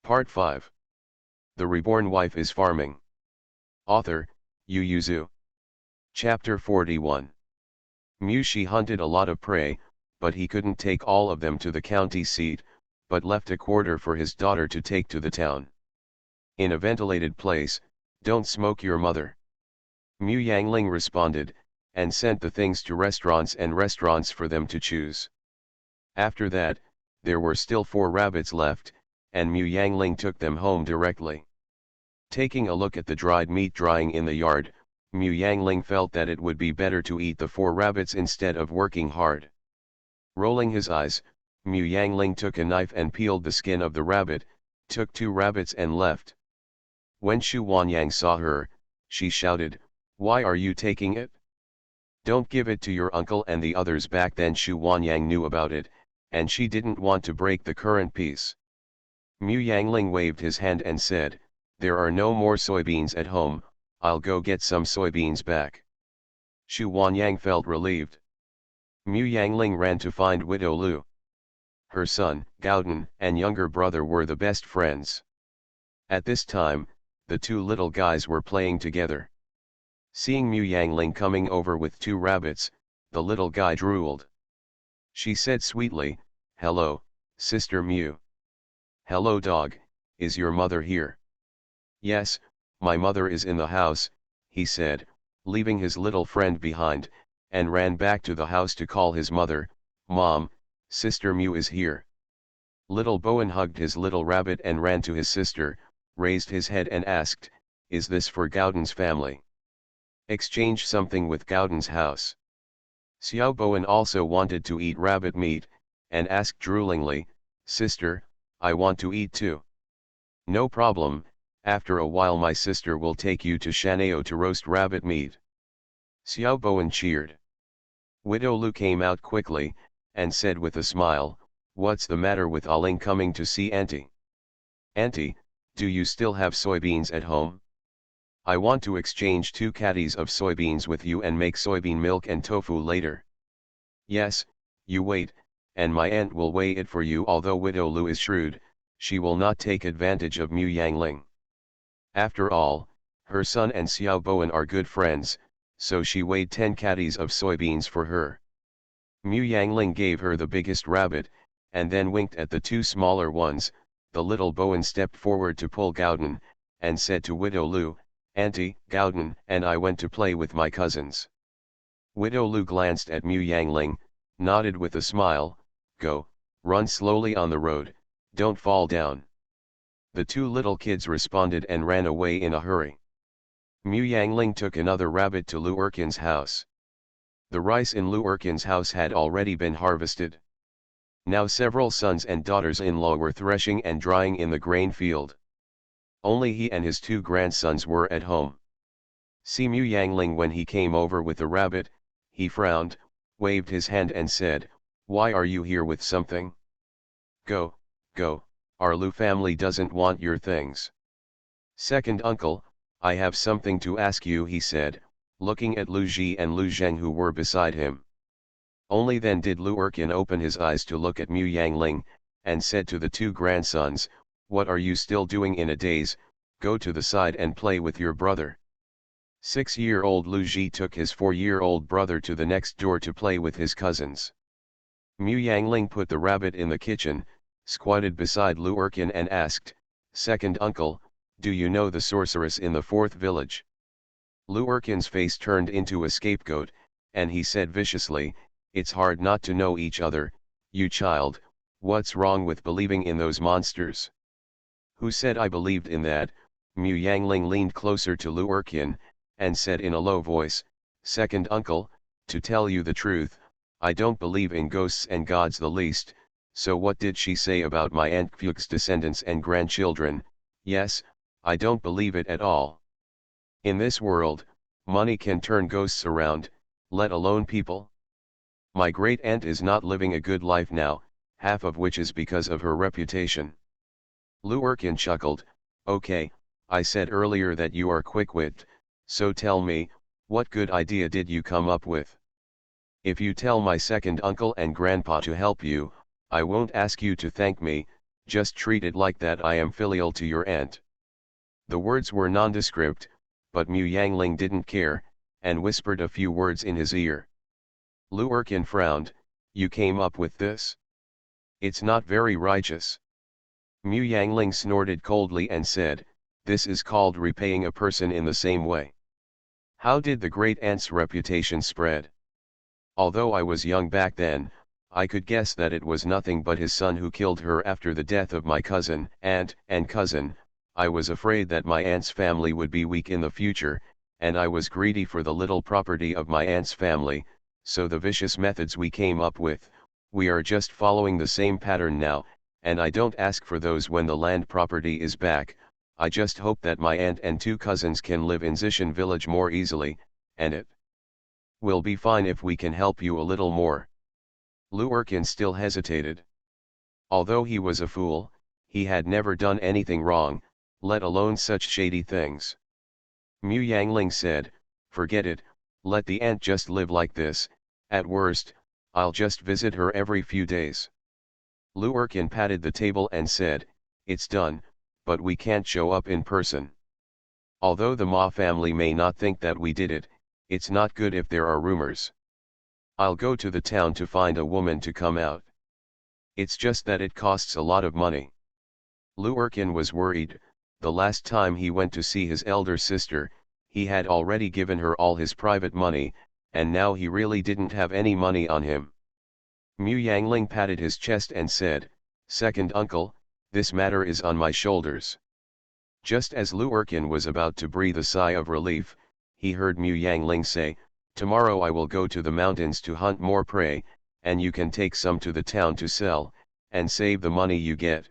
Part 5. The Reborn Wife is Farming. Author, Yu Yuzu. Chapter 41. Mushi hunted a lot of prey, but he couldn't take all of them to the county seat, but left a quarter for his daughter to take to the town. In a ventilated place, don't smoke your mother. Mu Yangling responded, and sent the things to restaurants for them to choose. After that, there were still 4 rabbits left, and Mu Yangling took them home directly. Taking a look at the dried meat drying in the yard, Mu Yangling felt that it would be better to eat the 4 rabbits instead of working hard. Rolling his eyes, Mu Yangling took a knife and peeled the skin of the rabbit, took 2 rabbits and left. When Shu Wanyang saw her, she shouted, "Why are you taking it? Don't give it to your uncle and the others." Back then Shu Wanyang knew about it, and she didn't want to break the current peace. Mu Yangling waved his hand and said, "There are no more soybeans at home, I'll go get some soybeans back." Shu Wanyang felt relieved. Mu Yangling ran to find Widow Lu. Her son, Gaodan, and younger brother were the best friends. At this time, the 2 little guys were playing together. Seeing Mu Yangling coming over with 2 rabbits, the little guy drooled. She said sweetly, "Hello, Sister Mu." "Hello dog, is your mother here?" "Yes, my mother is in the house," he said, leaving his little friend behind, and ran back to the house to call his mother. "Mom, Sister Mu is here." Little Bowen hugged his little rabbit and ran to his sister, raised his head and asked, "Is this for Gaodan's family? Exchange something with Gaodan's house." Xiao Bowen also wanted to eat rabbit meat, and asked droolingly, "Sister, I want to eat too." "No problem, after a while my sister will take you to Shanao to roast rabbit meat." Xiao Bowen cheered. Widow Lu came out quickly, and said with a smile, "What's the matter with Aling coming to see Auntie? Auntie, do you still have soybeans at home? I want to exchange 2 caddies of soybeans with you and make soybean milk and tofu later." "Yes, you wait, and my aunt will weigh it for you." Although Widow Lu is shrewd, she will not take advantage of Mu Yangling. After all, her son and Xiao Bowen are good friends, so she weighed 10 caddies of soybeans for her. Mu Yangling gave her the biggest rabbit, and then winked at the 2 smaller ones. The little Bowen stepped forward to pull Gaodan, and said to Widow Lu, "Auntie, Gaodan and I went to play with my cousins." Widow Lu glanced at Mu Yangling, nodded with a smile, "Go, run slowly on the road, don't fall down." The 2 little kids responded and ran away in a hurry. Mu Yangling took another rabbit to Lu Erkin's house. The rice in Lu Erkin's house had already been harvested. Now several sons and daughters-in-law were threshing and drying in the grain field. Only he and his 2 grandsons were at home. See Mu Yangling when he came over with the rabbit, he frowned, waved his hand and said, "Why are you here with something? Go, go, our Lu family doesn't want your things." "Second uncle, I have something to ask you," he said, looking at Lu Ji and Lu Zheng who were beside him. Only then did Lu Erkin open his eyes to look at Mu Yangling, and said to the 2 grandsons, "What are you still doing in a daze? Go to the side and play with your brother." 6-year-old Lu Ji took his 4-year-old brother to the next door to play with his cousins. Mu Yangling put the rabbit in the kitchen, squatted beside Lu Erkin and asked, "Second uncle, do you know the sorceress in the 4th village?" Lu Erkin's face turned into a scapegoat, and he said viciously, "It's hard not to know each other, you child. What's wrong with believing in those monsters?" "Who said I believed in that?" Mu Yangling leaned closer to Lu Erkin, and said in a low voice, "Second uncle, to tell you the truth, I don't believe in ghosts and gods the least, so what did she say about my Aunt Kyuk's descendants and grandchildren? Yes, I don't believe it at all. In this world, money can turn ghosts around, let alone people. My great-aunt is not living a good life now, half of which is because of her reputation." Lu Erkin chuckled, "Okay, I said earlier that you are quick-witted, so tell me, what good idea did you come up with? If you tell my second uncle and grandpa to help you, I won't ask you to thank me, just treat it like that I am filial to your aunt. The words were nondescript, but Mu Yangling didn't care, and whispered a few words in his ear. Lu Erkin frowned, you came up with this? It's not very righteous. Mu Yangling snorted coldly and said, this is called repaying a person in the same way. How did the great aunt's reputation spread? Although I was young back then, I could guess that it was nothing but his son who killed her after the death of my cousin, aunt, and cousin. I was afraid that my aunt's family would be weak in the future, and I was greedy for the little property of my aunt's family, so the vicious methods we came up with, we are just following the same pattern now, and I don't ask for those when the land property is back. I just hope that my aunt and 2 cousins can live in Zishan village more easily, and it will be fine if we can help you a little more. Lu Erkin still hesitated. Although he was a fool, he had never done anything wrong, let alone such shady things. Mu Yangling said, forget it, let the aunt just live like this, at worst, I'll just visit her every few days. Lu Erkin patted the table and said, it's done, but we can't show up in person. Although the Ma family may not think that we did it, it's not good if there are rumors. I'll go to the town to find a woman to come out. It's just that it costs a lot of money. Lu Erkin was worried. The last time he went to see his elder sister, he had already given her all his private money, and now he really didn't have any money on him. Mu Yangling patted his chest and said, second uncle, this matter is on my shoulders. Just as Lu Erkin was about to breathe a sigh of relief, he heard Mu Yangling say, tomorrow I will go to the mountains to hunt more prey, and you can take some to the town to sell, and save the money you get.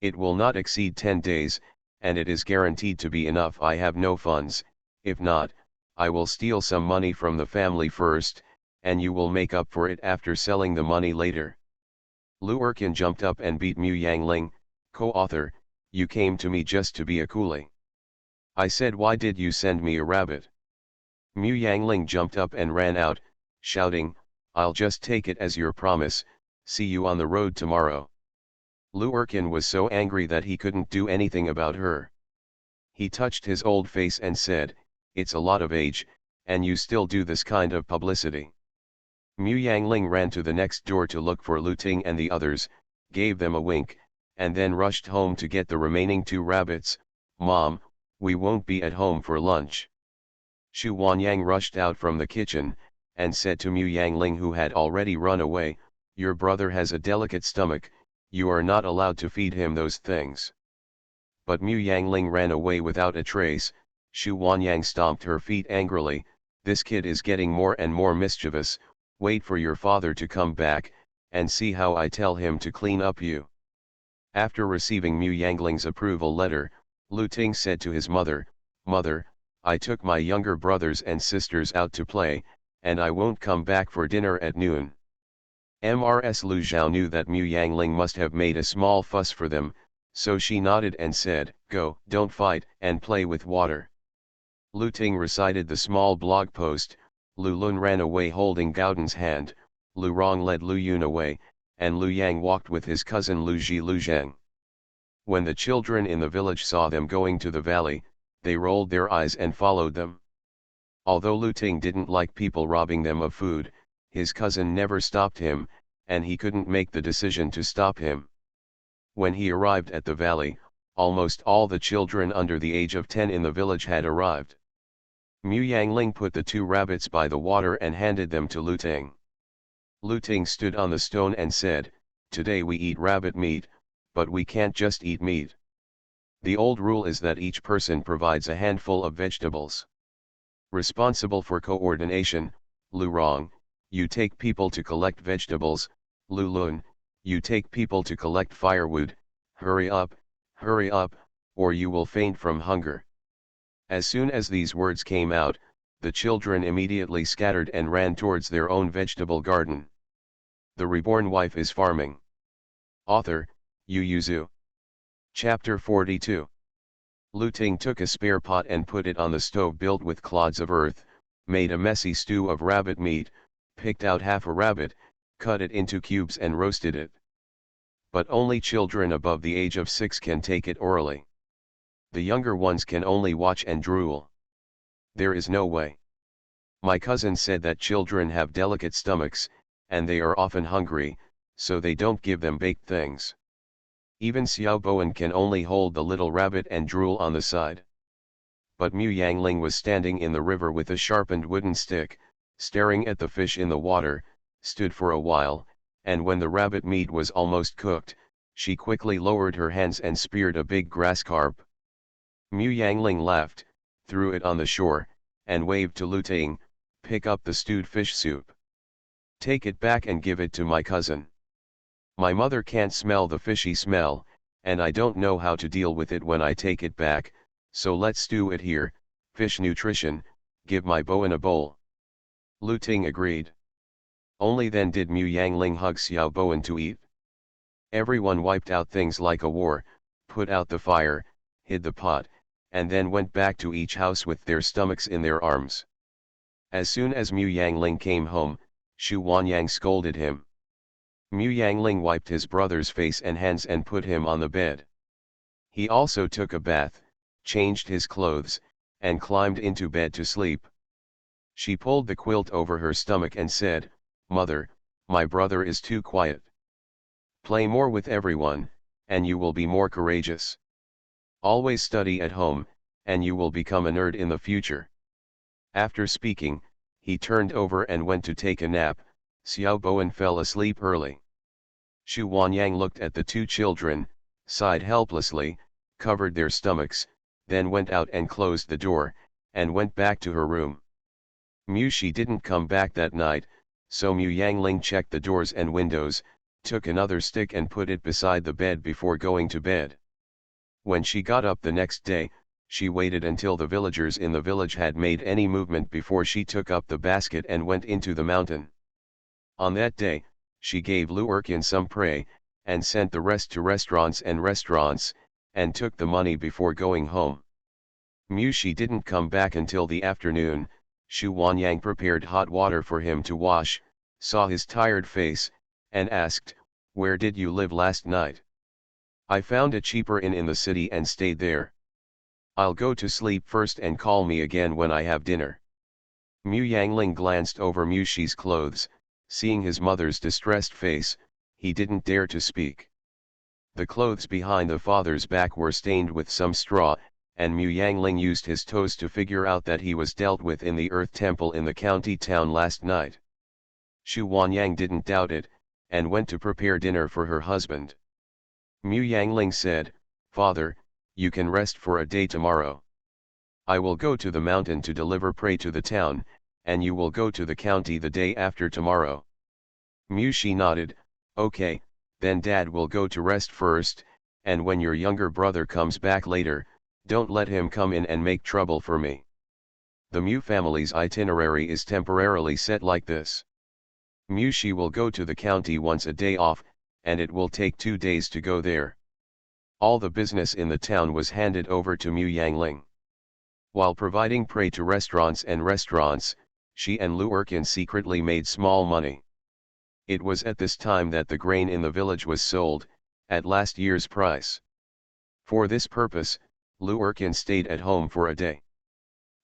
It will not exceed 10 days, and it is guaranteed to be enough. I have no funds, if not, I will steal some money from the family first, and you will make up for it after selling the money later. Lu Erkin jumped up and beat Mu Yangling, co-author, you came to me just to be a coolie. I said why did you send me a rabbit? Mu Yangling jumped up and ran out, shouting, I'll just take it as your promise, see you on the road tomorrow. Lu Erkin was so angry that he couldn't do anything about her. He touched his old face and said, it's a lot of age, and you still do this kind of publicity. Mu Yangling ran to the next door to look for Lu Ting and the others, gave them a wink, and then rushed home to get the remaining 2 rabbits. Mom, we won't be at home for lunch. Xu Wanyang rushed out from the kitchen, and said to Mu Yangling, who had already run away, your brother has a delicate stomach, you are not allowed to feed him those things. But Mu Yangling ran away without a trace. Xu Wanyang stomped her feet angrily, this kid is getting more and more mischievous, wait for your father to come back, and see how I tell him to clean up you. After receiving Mu Yangling's approval letter, Lu Ting said to his mother, Mother, I took my younger brothers and sisters out to play, and I won't come back for dinner at noon. Mrs. Lu Zhao knew that Mu Yangling must have made a small fuss for them, so she nodded and said, go, don't fight, and play with water. Lu Ting recited the small blog post, Lu Lun ran away holding Gaodan's hand, Lu Rong led Lu Yun away, and Lu Yang walked with his cousin Lu Ji Lu Zheng. When the children in the village saw them going to the valley, they rolled their eyes and followed them. Although Lu Ting didn't like people robbing them of food, his cousin never stopped him, and he couldn't make the decision to stop him. When he arrived at the valley, almost all the children under the age of 10 in the village had arrived. Mu Yangling put the 2 rabbits by the water and handed them to Lu Ting. Lu Ting stood on the stone and said, today we eat rabbit meat, but we can't just eat meat. The old rule is that each person provides a handful of vegetables. Responsible for coordination, Lu Rong, you take people to collect vegetables, Lu Lun, you take people to collect firewood, hurry up, or you will faint from hunger. As soon as these words came out, the children immediately scattered and ran towards their own vegetable garden. The Reborn Wife is Farming. Author, Yu Yuzu. Chapter 42. Lu Ting took a spare pot and put it on the stove built with clods of earth, made a messy stew of rabbit meat, picked out half a rabbit, cut it into cubes and roasted it. But only children above the age of 6 can take it orally. The younger ones can only watch and drool. There is no way. My cousin said that children have delicate stomachs, and they are often hungry, so they don't give them baked things. Even Xiao Bowen can only hold the little rabbit and drool on the side. But Mu Yangling was standing in the river with a sharpened wooden stick, staring at the fish in the water, stood for a while, and when the rabbit meat was almost cooked, she quickly lowered her hands and speared a big grass carp. Mu Yangling laughed, threw it on the shore, and waved to Lu Ting, "Pick up the stewed fish soup. Take it back and give it to my cousin. My mother can't smell the fishy smell, and I don't know how to deal with it when I take it back, so let's stew it here, fish nutrition, give my Bowen a bowl." Lu Ting agreed. Only then did Mu Yangling hug Xiao Bowen to eat. Everyone wiped out things like a war, put out the fire, hid the pot, and then went back to each house with their stomachs in their arms. As soon as Mu Yangling came home, Xu Wanyang scolded him. Mu Yangling wiped his brother's face and hands and put him on the bed. He also took a bath, changed his clothes, and climbed into bed to sleep. She pulled the quilt over her stomach and said, "Mother, my brother is too quiet. Play more with everyone, and you will be more courageous. Always study at home, and you will become a nerd in the future." After speaking, he turned over and went to take a nap. Xiao Bowen fell asleep early. Xu Wanyang looked at the two children, sighed helplessly, covered their stomachs, then went out and closed the door, and went back to her room. Mu Shi didn't come back that night, so Mu Yangling checked the doors and windows, took another stick and put it beside the bed before going to bed. When she got up the next day, she waited until the villagers in the village had made any movement before she took up the basket and went into the mountain. On that day, she gave Lu Erkin some prey, and sent the rest to restaurants, and took the money before going home. Mu Shi didn't come back until the afternoon. Xu Wanyang prepared hot water for him to wash, saw his tired face, and asked, "Where did you live last night?" "I found a cheaper inn in the city and stayed there. I'll go to sleep first and call me again when I have dinner." Mu Yangling glanced over Mu Shi's clothes, seeing his mother's distressed face, he didn't dare to speak. The clothes behind the father's back were stained with some straw, and Mu Yangling used his toes to figure out that he was dealt with in the Earth Temple in the county town last night. Xu Wanyang didn't doubt it, and went to prepare dinner for her husband. Mu Yangling said, "Father, you can rest for a day tomorrow. I will go to the mountain to deliver prey to the town, and you will go to the county the day after tomorrow." Mu Shi nodded, "Okay, then Dad will go to rest first, and when your younger brother comes back later, don't let him come in and make trouble for me." The Mu family's itinerary is temporarily set like this. Mu Shi will go to the county once a day off, and it will take 2 days to go there. All the business in the town was handed over to Mu Yangling. While providing prey to restaurants, she and Lu Erkin secretly made small money. It was at this time that the grain in the village was sold, at last year's price. For this purpose, Lu Erkin stayed at home for a day.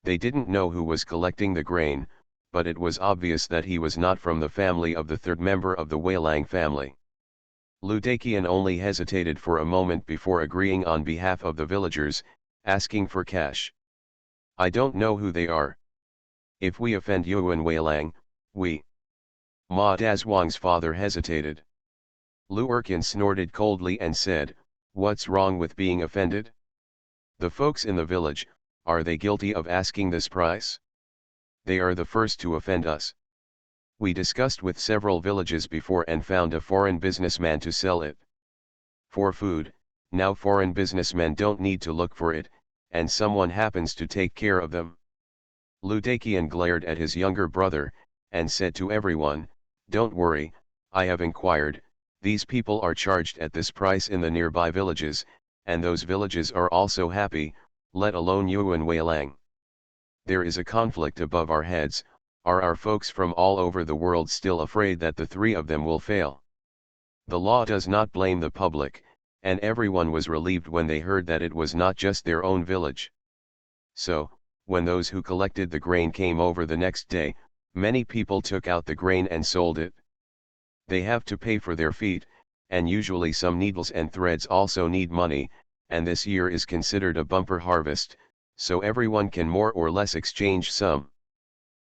They didn't know who was collecting the grain, but it was obvious that he was not from the family of the third member of the Weilang family. Lu Daqian only hesitated for a moment before agreeing on behalf of the villagers, asking for cash. "I don't know who they are. If we offend Yuan Weilang, we..." Ma Dazhuang's father hesitated. Lu Erkin snorted coldly and said, "What's wrong with being offended? The folks in the village, are they guilty of asking this price? They are the first to offend us. We discussed with several villages before and found a foreign businessman to sell it. For food, now foreign businessmen don't need to look for it, and someone happens to take care of them." Lu Daqian glared at his younger brother, and said to everyone, "Don't worry, I have inquired, these people are charged at this price in the nearby villages, and those villages are also happy, let alone Yuan Weilang. There is a conflict above our heads. Are our folks from all over the world still afraid that the three of them will fail?" The law does not blame the public, and everyone was relieved when they heard that it was not just their own village. So, when those who collected the grain came over the next day, many people took out the grain and sold it. They have to pay for their feet, and usually some needles and threads also need money, and this year is considered a bumper harvest, so everyone can more or less exchange some.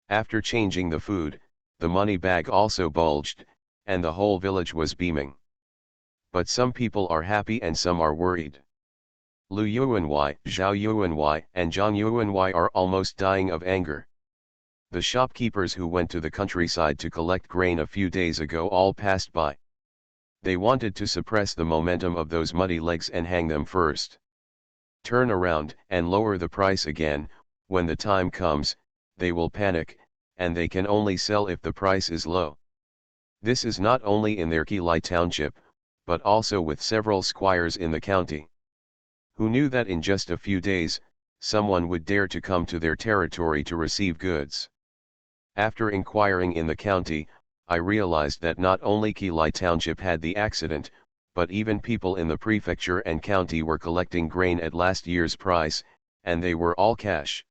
After changing the food, the money bag also bulged, and the whole village was beaming. But some people are happy and some are worried. Lu Yuanwei, Zhao Yuanwei, and Zhang Yuanwei are almost dying of anger. The shopkeepers who went to the countryside to collect grain a few days ago all passed by. They wanted to suppress the momentum of those muddy legs and hang them first. Turn around and lower the price again. When the time comes, they will panic, and they can only sell if the price is low. This is not only in their Qilai township, but also with several squires in the county, who knew that in just a few days, someone would dare to come to their territory to receive goods. After inquiring in the county, I realized that not only Qilai township had the accident, but even people in the prefecture and county were collecting grain at last year's price, and they were all cash.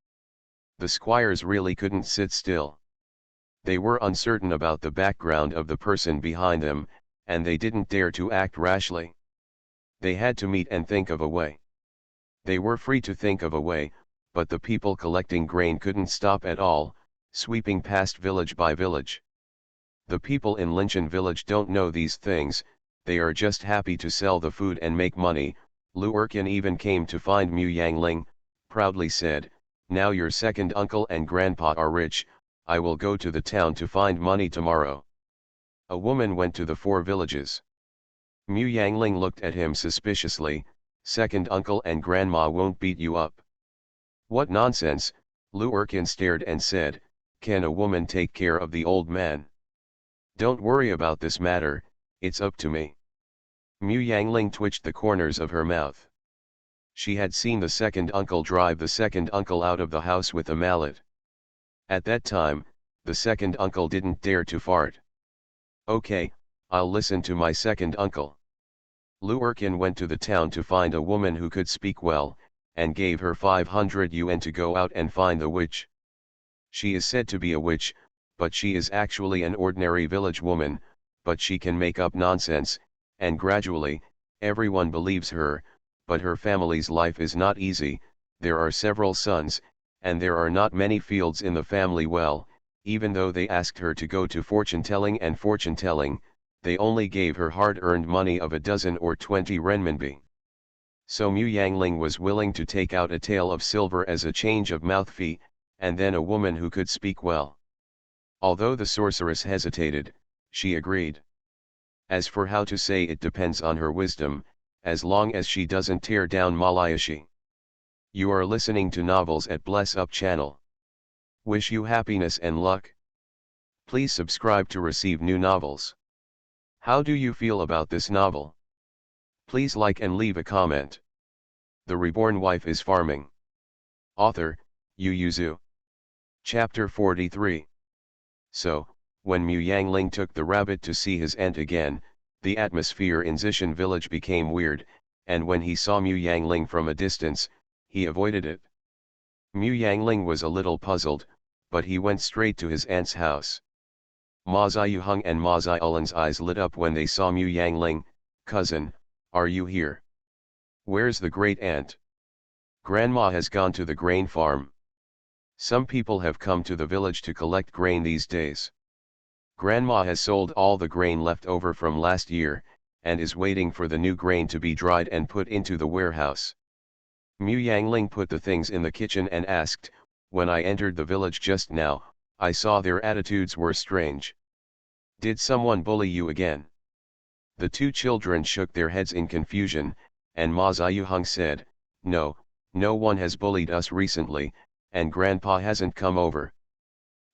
The squires really couldn't sit still. They were uncertain about the background of the person behind them, and they didn't dare to act rashly. They had to meet and think of a way. They were free to think of a way, but the people collecting grain couldn't stop at all, sweeping past village by village. The people in Linshan village don't know these things, they are just happy to sell the food and make money. Lu Erkin even came to find Mu Yangling, proudly said, "Now your second uncle and grandpa are rich, I will go to the town to find money tomorrow." A woman went to the 4 villages. Mu Yangling looked at him suspiciously. "Second uncle and grandma won't beat you up." "What nonsense," Lu Erkin stared and said, "can a woman take care of the old man? Don't worry about this matter, it's up to me." Mu Yangling twitched the corners of her mouth. She had seen the second uncle drive the second uncle out of the house with a mallet. At that time, the second uncle didn't dare to fart. "Okay, I'll listen to my second uncle." Lu Erkin went to the town to find a woman who could speak well, and gave her 500 yuan to go out and find the witch. She is said to be a witch, but she is actually an ordinary village woman, but she can make up nonsense, and gradually, everyone believes her, but her family's life is not easy. There are several sons, and there are not many fields in the family. Well, even though they asked her to go to fortune-telling and fortune-telling, they only gave her hard-earned money of a dozen or 20 renminbi. So Mu Yangling was willing to take out a tael of silver as a change of mouth fee, and then a woman who could speak well. Although the sorceress hesitated, she agreed. As for how to say, it depends on her wisdom, as long as she doesn't tear down Malayashi. You are listening to Novels at Bless Up channel. Wish you happiness and luck. Please subscribe to receive new novels. How do you feel about this novel? Please like and leave a comment. The Reborn Wife is Farming. Author, Yu Yuzu. Chapter 43. So, when Mu Yangling took the rabbit to see his aunt again, the atmosphere in Zishan village became weird, and when he saw Mu Yangling from a distance, he avoided it. Mu Yangling was a little puzzled, but he went straight to his aunt's house. Ma Ziyuheng and Ma Ziulin's eyes lit up when they saw Mu Yangling. "Cousin, are you here? Where's the great aunt? Grandma has gone to the grain farm. Some people have come to the village to collect grain these days. Grandma has sold all the grain left over from last year, and is waiting for the new grain to be dried and put into the warehouse." Mu Yangling put the things in the kitchen and asked, "When I entered the village just now, I saw their attitudes were strange. Did someone bully you again?" The 2 children shook their heads in confusion, and Ma Ziyuheng said, "No, no one has bullied us recently, and Grandpa hasn't come over."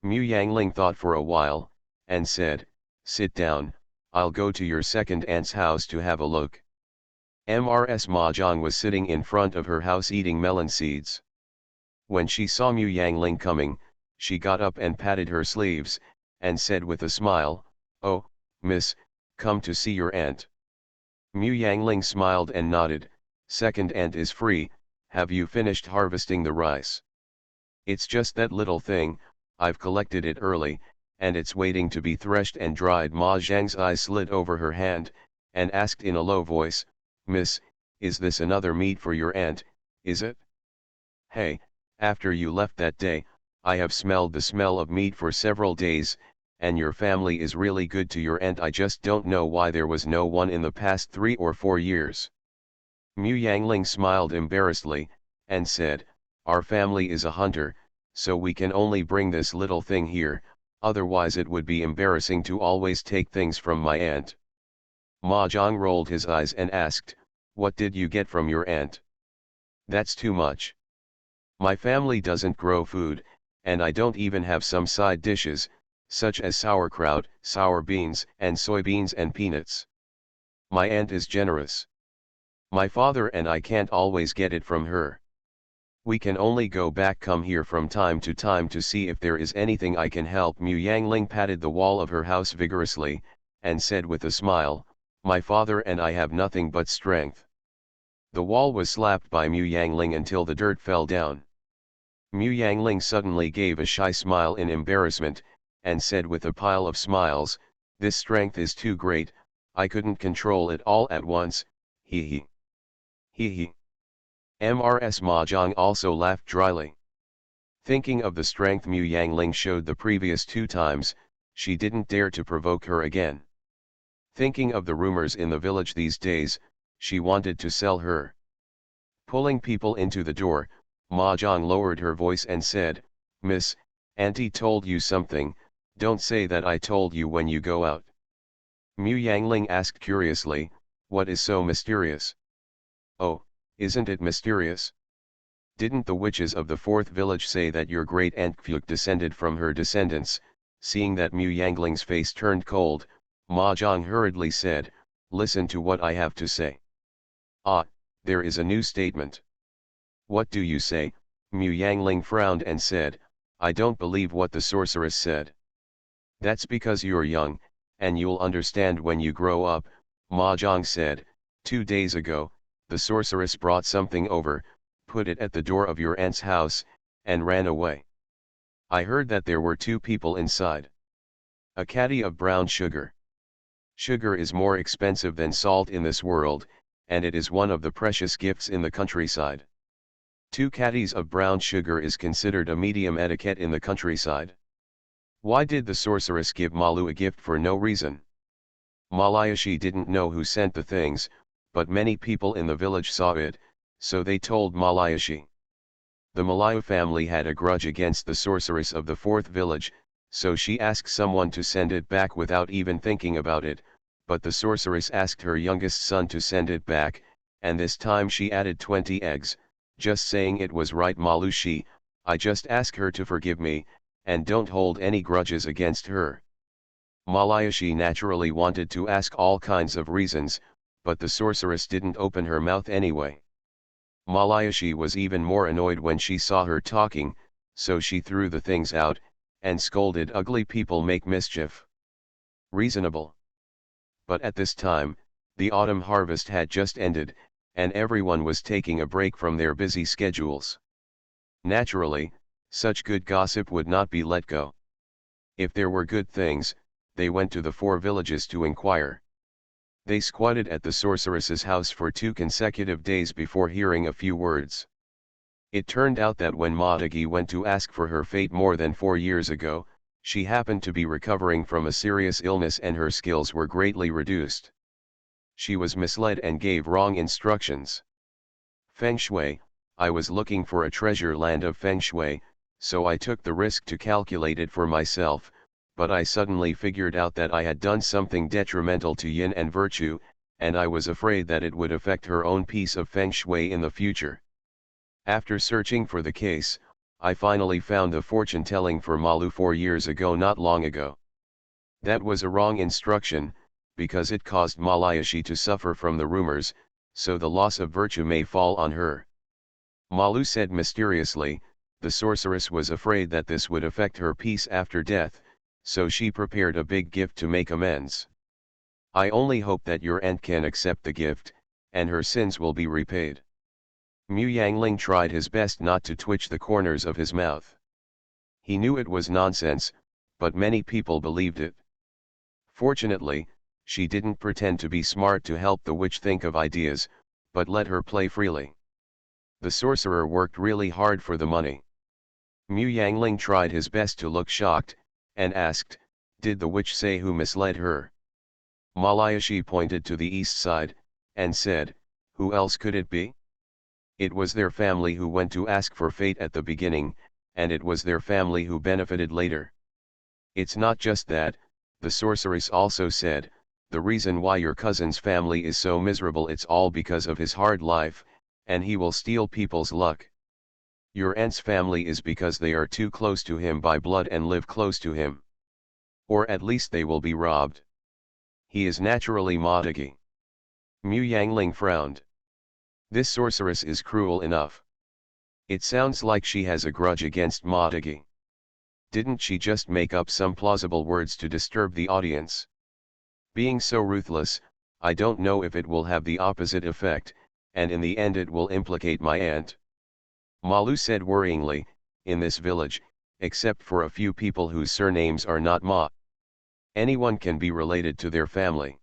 Mu Yangling thought for a while, and said, "Sit down, I'll go to your second aunt's house to have a look." Mrs. Mahjong was sitting in front of her house eating melon seeds. When she saw Mu Yangling coming, she got up and patted her sleeves, and said with a smile, "Oh, miss, come to see your aunt. Mu Yangling smiled and nodded. Second aunt is free, have you finished harvesting the rice? It's just that little thing, I've collected it early, and it's waiting to be threshed and dried. Ma Zhang's eyes slid over her hand, and asked in a low voice, Miss, is this another meat for your aunt, is it? Hey, after you left that day, I have smelled the smell of meat for several days, and your family is really good to your aunt. I just don't know why there was no one in the past 3 or 4 years. Mu Yangling smiled embarrassedly, and said, our family is a hunter, so we can only bring this little thing here, otherwise it would be embarrassing to always take things from my aunt. Ma Zhang rolled his eyes and asked, what did you get from your aunt? That's too much. My family doesn't grow food, and I don't even have some side dishes, such as sauerkraut, sour beans, and soybeans and peanuts. My aunt is generous. My father and I can't always get it from her. We can only come here from time to see if there is anything I can help. Mu Yangling patted the wall of her house vigorously, and said with a smile, my father and I have nothing but strength. The wall was slapped by Mu Yangling until the dirt fell down. Mu Yangling suddenly gave a shy smile in embarrassment, and said with a pile of smiles, this strength is too great, I couldn't control it all at once, hee hee. Hee hee. Mrs. Ma Zhang also laughed dryly. Thinking of the strength Mu Yangling showed the previous 2 times, she didn't dare to provoke her again. Thinking of the rumors in the village these days, she wanted to sell her. Pulling people into the door, Ma Zhang lowered her voice and said, Miss, Auntie told you something, don't say that I told you when you go out. Mu Yangling asked curiously, what is so mysterious? Oh, isn't it mysterious? Didn't the witches of the 4th village say that your great aunt Kfuk descended from her descendants? Seeing that Mu Yangling's face turned cold, Ma Zhang hurriedly said, listen to what I have to say. Ah, there is a new statement. What do you say? Mu Yangling frowned and said, I don't believe what the sorceress said. That's because you're young, and you'll understand when you grow up, Ma Zhang said. 2 days ago, the sorceress brought something over, put it at the door of your aunt's house, and ran away. I heard that there were 2 people inside. A caddy of brown sugar. Sugar is more expensive than salt in this world, and it is one of the precious gifts in the countryside. 2 caddies of brown sugar is considered a medium etiquette in the countryside. Why did the sorceress give Malu a gift for no reason? Malayashi didn't know who sent the things, but many people in the village saw it, so they told Malayashi. The Malayu family had a grudge against the sorceress of the 4th village, so she asked someone to send it back without even thinking about it, but the sorceress asked her youngest son to send it back, and this time she added 20 eggs, just saying it was right. Malushi, I just ask her to forgive me, and don't hold any grudges against her. Malayashi naturally wanted to ask all kinds of reasons, but the sorceress didn't open her mouth anyway. Malayashi was even more annoyed when she saw her talking, so she threw the things out, and scolded ugly people make mischief. Reasonable. But at this time, the autumn harvest had just ended, and everyone was taking a break from their busy schedules. Naturally, such good gossip would not be let go. If there were good things, they went to the 4 villages to inquire. They squatted at the sorceress's house for 2 consecutive days before hearing a few words. It turned out that when Madagi went to ask for her fate more than 4 years ago, she happened to be recovering from a serious illness and her skills were greatly reduced. She was misled and gave wrong instructions. Feng Shui, I was looking for a treasure land of Feng Shui, so I took the risk to calculate it for myself, but I suddenly figured out that I had done something detrimental to yin and virtue, and I was afraid that it would affect her own piece of Feng Shui in the future. After searching for the case, I finally found the fortune telling for Malu 4 years ago, not long ago. That was a wrong instruction, because it caused Malayashi to suffer from the rumors, so the loss of virtue may fall on her. Malu said mysteriously, the sorceress was afraid that this would affect her peace after death, so she prepared a big gift to make amends. I only hope that your aunt can accept the gift, and her sins will be repaid. Mu Yangling tried his best not to twitch the corners of his mouth. He knew it was nonsense, but many people believed it. Fortunately, she didn't pretend to be smart to help the witch think of ideas, but let her play freely. The sorcerer worked really hard for the money. Mu Yangling tried his best to look shocked, and asked, "Did the witch say who misled her?" Malayashi pointed to the east side, and said, "Who else could it be? It was their family who went to ask for fate at the beginning, and it was their family who benefited later. It's not just that," the sorceress also said, "the reason why your cousin's family is so miserable, it's all because of his hard life, and he will steal people's luck. Your aunt's family is because they are too close to him by blood and live close to him. Or at least they will be robbed. He is naturally Modigi." Mu Yangling frowned. This sorceress is cruel enough. It sounds like she has a grudge against Modigi. Didn't she just make up some plausible words to disturb the audience? Being so ruthless, I don't know if it will have the opposite effect, and in the end it will implicate my aunt. Malu said worryingly, "In this village, except for a few people whose surnames are not Ma, anyone can be related to their family.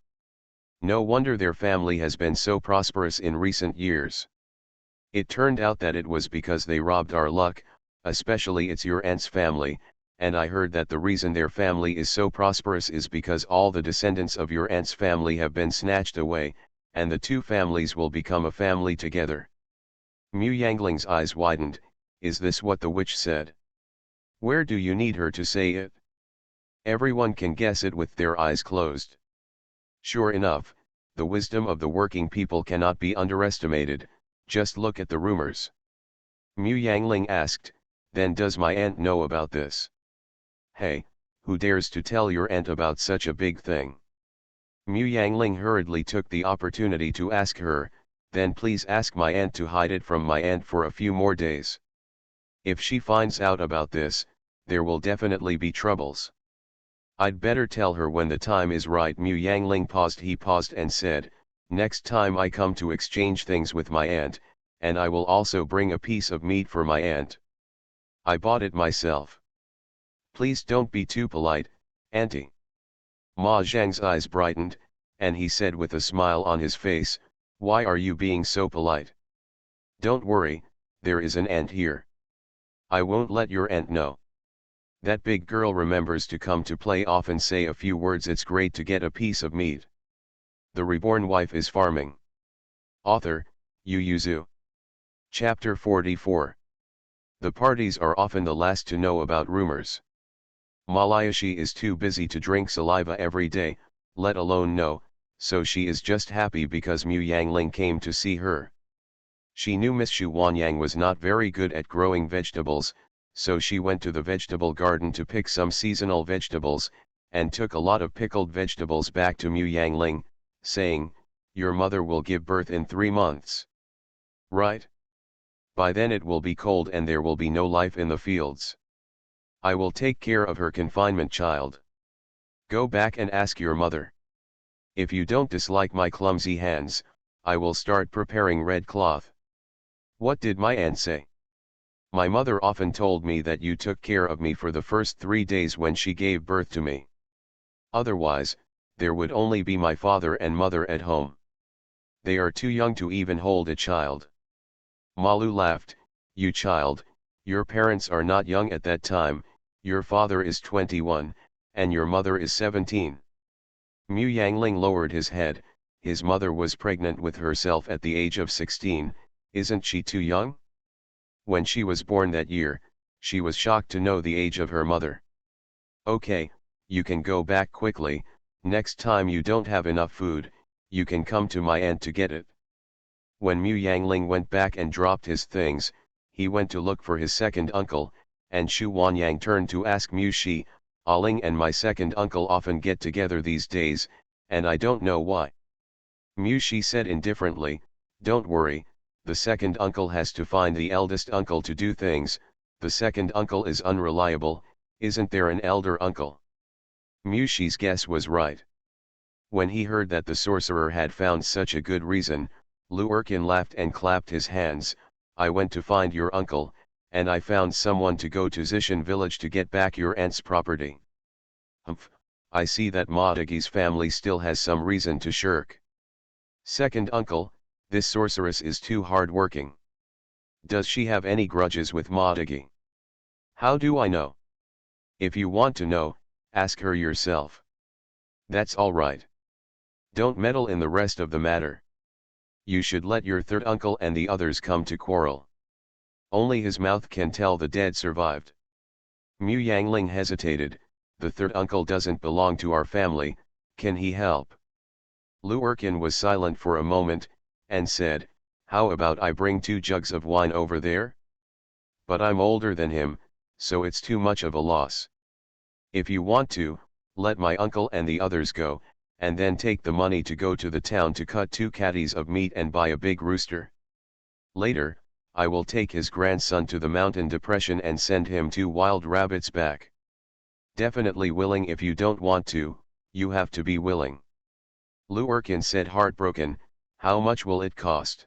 No wonder their family has been so prosperous in recent years. It turned out that it was because they robbed our luck, especially it's your aunt's family, and I heard that the reason their family is so prosperous is because all the descendants of your aunt's family have been snatched away, and the two families will become a family together." Mu Yangling's eyes widened. Is this what the witch said? Where do you need her to say it? Everyone can guess it with their eyes closed. Sure enough, the wisdom of the working people cannot be underestimated. Just look at the rumors. Mu Yangling asked, "Then does my aunt know about this?" "Hey, who dares to tell your aunt about such a big thing?" Mu Yangling hurriedly took the opportunity to ask her, "Then please ask my aunt to hide it from my aunt for a few more days. If she finds out about this, there will definitely be troubles. I'd better tell her when the time is right." Mu Yangling paused. He paused and said, "Next time I come to exchange things with my aunt, and I will also bring a piece of meat for my aunt. I bought it myself. Please don't be too polite, auntie." Ma Zhang's eyes brightened, and he said with a smile on his face, "Why are you being so polite? Don't worry, there is an aunt here. I won't let your aunt know. That big girl remembers to come to play often. Say a few words. It's great to get a piece of meat. The Reborn Wife is Farming." Author, Yu Yuzu. Chapter 44. The parties are often the last to know about rumors. Malayashi is too busy to drink saliva every day, let alone know, so she is just happy because Mu Yangling came to see her. She knew Miss Xu Wanyang was not very good at growing vegetables, so she went to the vegetable garden to pick some seasonal vegetables, and took a lot of pickled vegetables back to Mu Yangling, saying, "Your mother will give birth in 3 months. Right? By then it will be cold and there will be no life in the fields. I will take care of her confinement child. Go back and ask your mother. If you don't dislike my clumsy hands, I will start preparing red cloth." What did my aunt say? My mother often told me that you took care of me for the first 3 days when she gave birth to me. Otherwise, there would only be my father and mother at home. They are too young to even hold a child. Malu laughed. "You child, your parents are not young at that time, your father is 21, and your mother is 17. Mu Yangling lowered his head. His mother was pregnant with herself at the age of 16, isn't she too young? When she was born that year, she was shocked to know the age of her mother. Okay, you can go back quickly. Next time you don't have enough food, you can come to my aunt to get it." When Mu Yangling went back and dropped his things, he went to look for his second uncle, and Xu Wanyang turned to ask Mu Shi, "Aling and my second uncle often get together these days, and I don't know why." Mu Shi said indifferently, "Don't worry, the second uncle has to find the eldest uncle to do things, the second uncle is unreliable, isn't there an elder uncle?" Mu Shi's guess was right. When he heard that the sorcerer had found such a good reason, Lurkin laughed and clapped his hands. I went to find your uncle, and I found someone to go to Zishan village to get back your aunt's property. Humph, I see that Matagi's family still has some reason to shirk. Second uncle, this sorceress is too hard-working. Does she have any grudges with Matagi? How do I know? If you want to know, ask her yourself. That's all right. Don't meddle in the rest of the matter. You should let your third uncle and the others come to quarrel. Only his mouth can tell the dead survived. Mu Yangling hesitated. The third uncle doesn't belong to our family, can he help? Lurkin was silent for a moment, and said, how about I bring 2 jugs of wine over there? But I'm older than him, so it's too much of a loss. If you want to, let my uncle and the others go, and then take the money to go to the town to cut 2 catties of meat and buy a big rooster. Later, I will take his grandson to the mountain depression and send him 2 wild rabbits back. Definitely willing. If you don't want to, you have to be willing. Lurkin said, heartbroken, how much will it cost?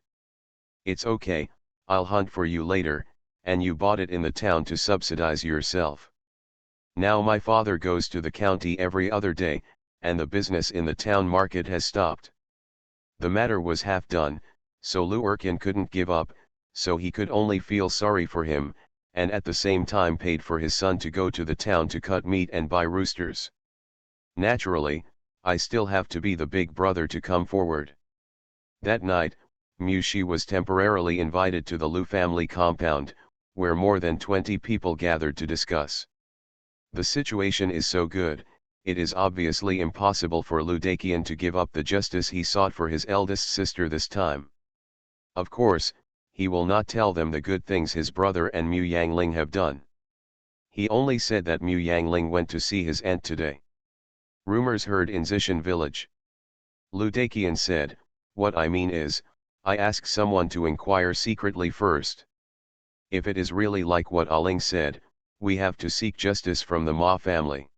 It's okay, I'll hunt for you later, and you bought it in the town to subsidize yourself. Now my father goes to the county every other day, and the business in the town market has stopped. The matter was half done, so Lurkin couldn't give up, so he could only feel sorry for him, and at the same time paid for his son to go to the town to cut meat and buy roosters. Naturally, I still have to be the big brother to come forward. That night, Mushi was temporarily invited to the Lu family compound, where more than 20 people gathered to discuss. The situation is so good, it is obviously impossible for Lu Daqian to give up the justice he sought for his eldest sister this time. Of course, he will not tell them the good things his brother and Mu Yangling have done. He only said that Mu Yangling went to see his aunt today. Rumors heard in Zishan village. Lu Daqian said, what I mean is, I ask someone to inquire secretly first. If it is really like what Aling said, we have to seek justice from the Ma family.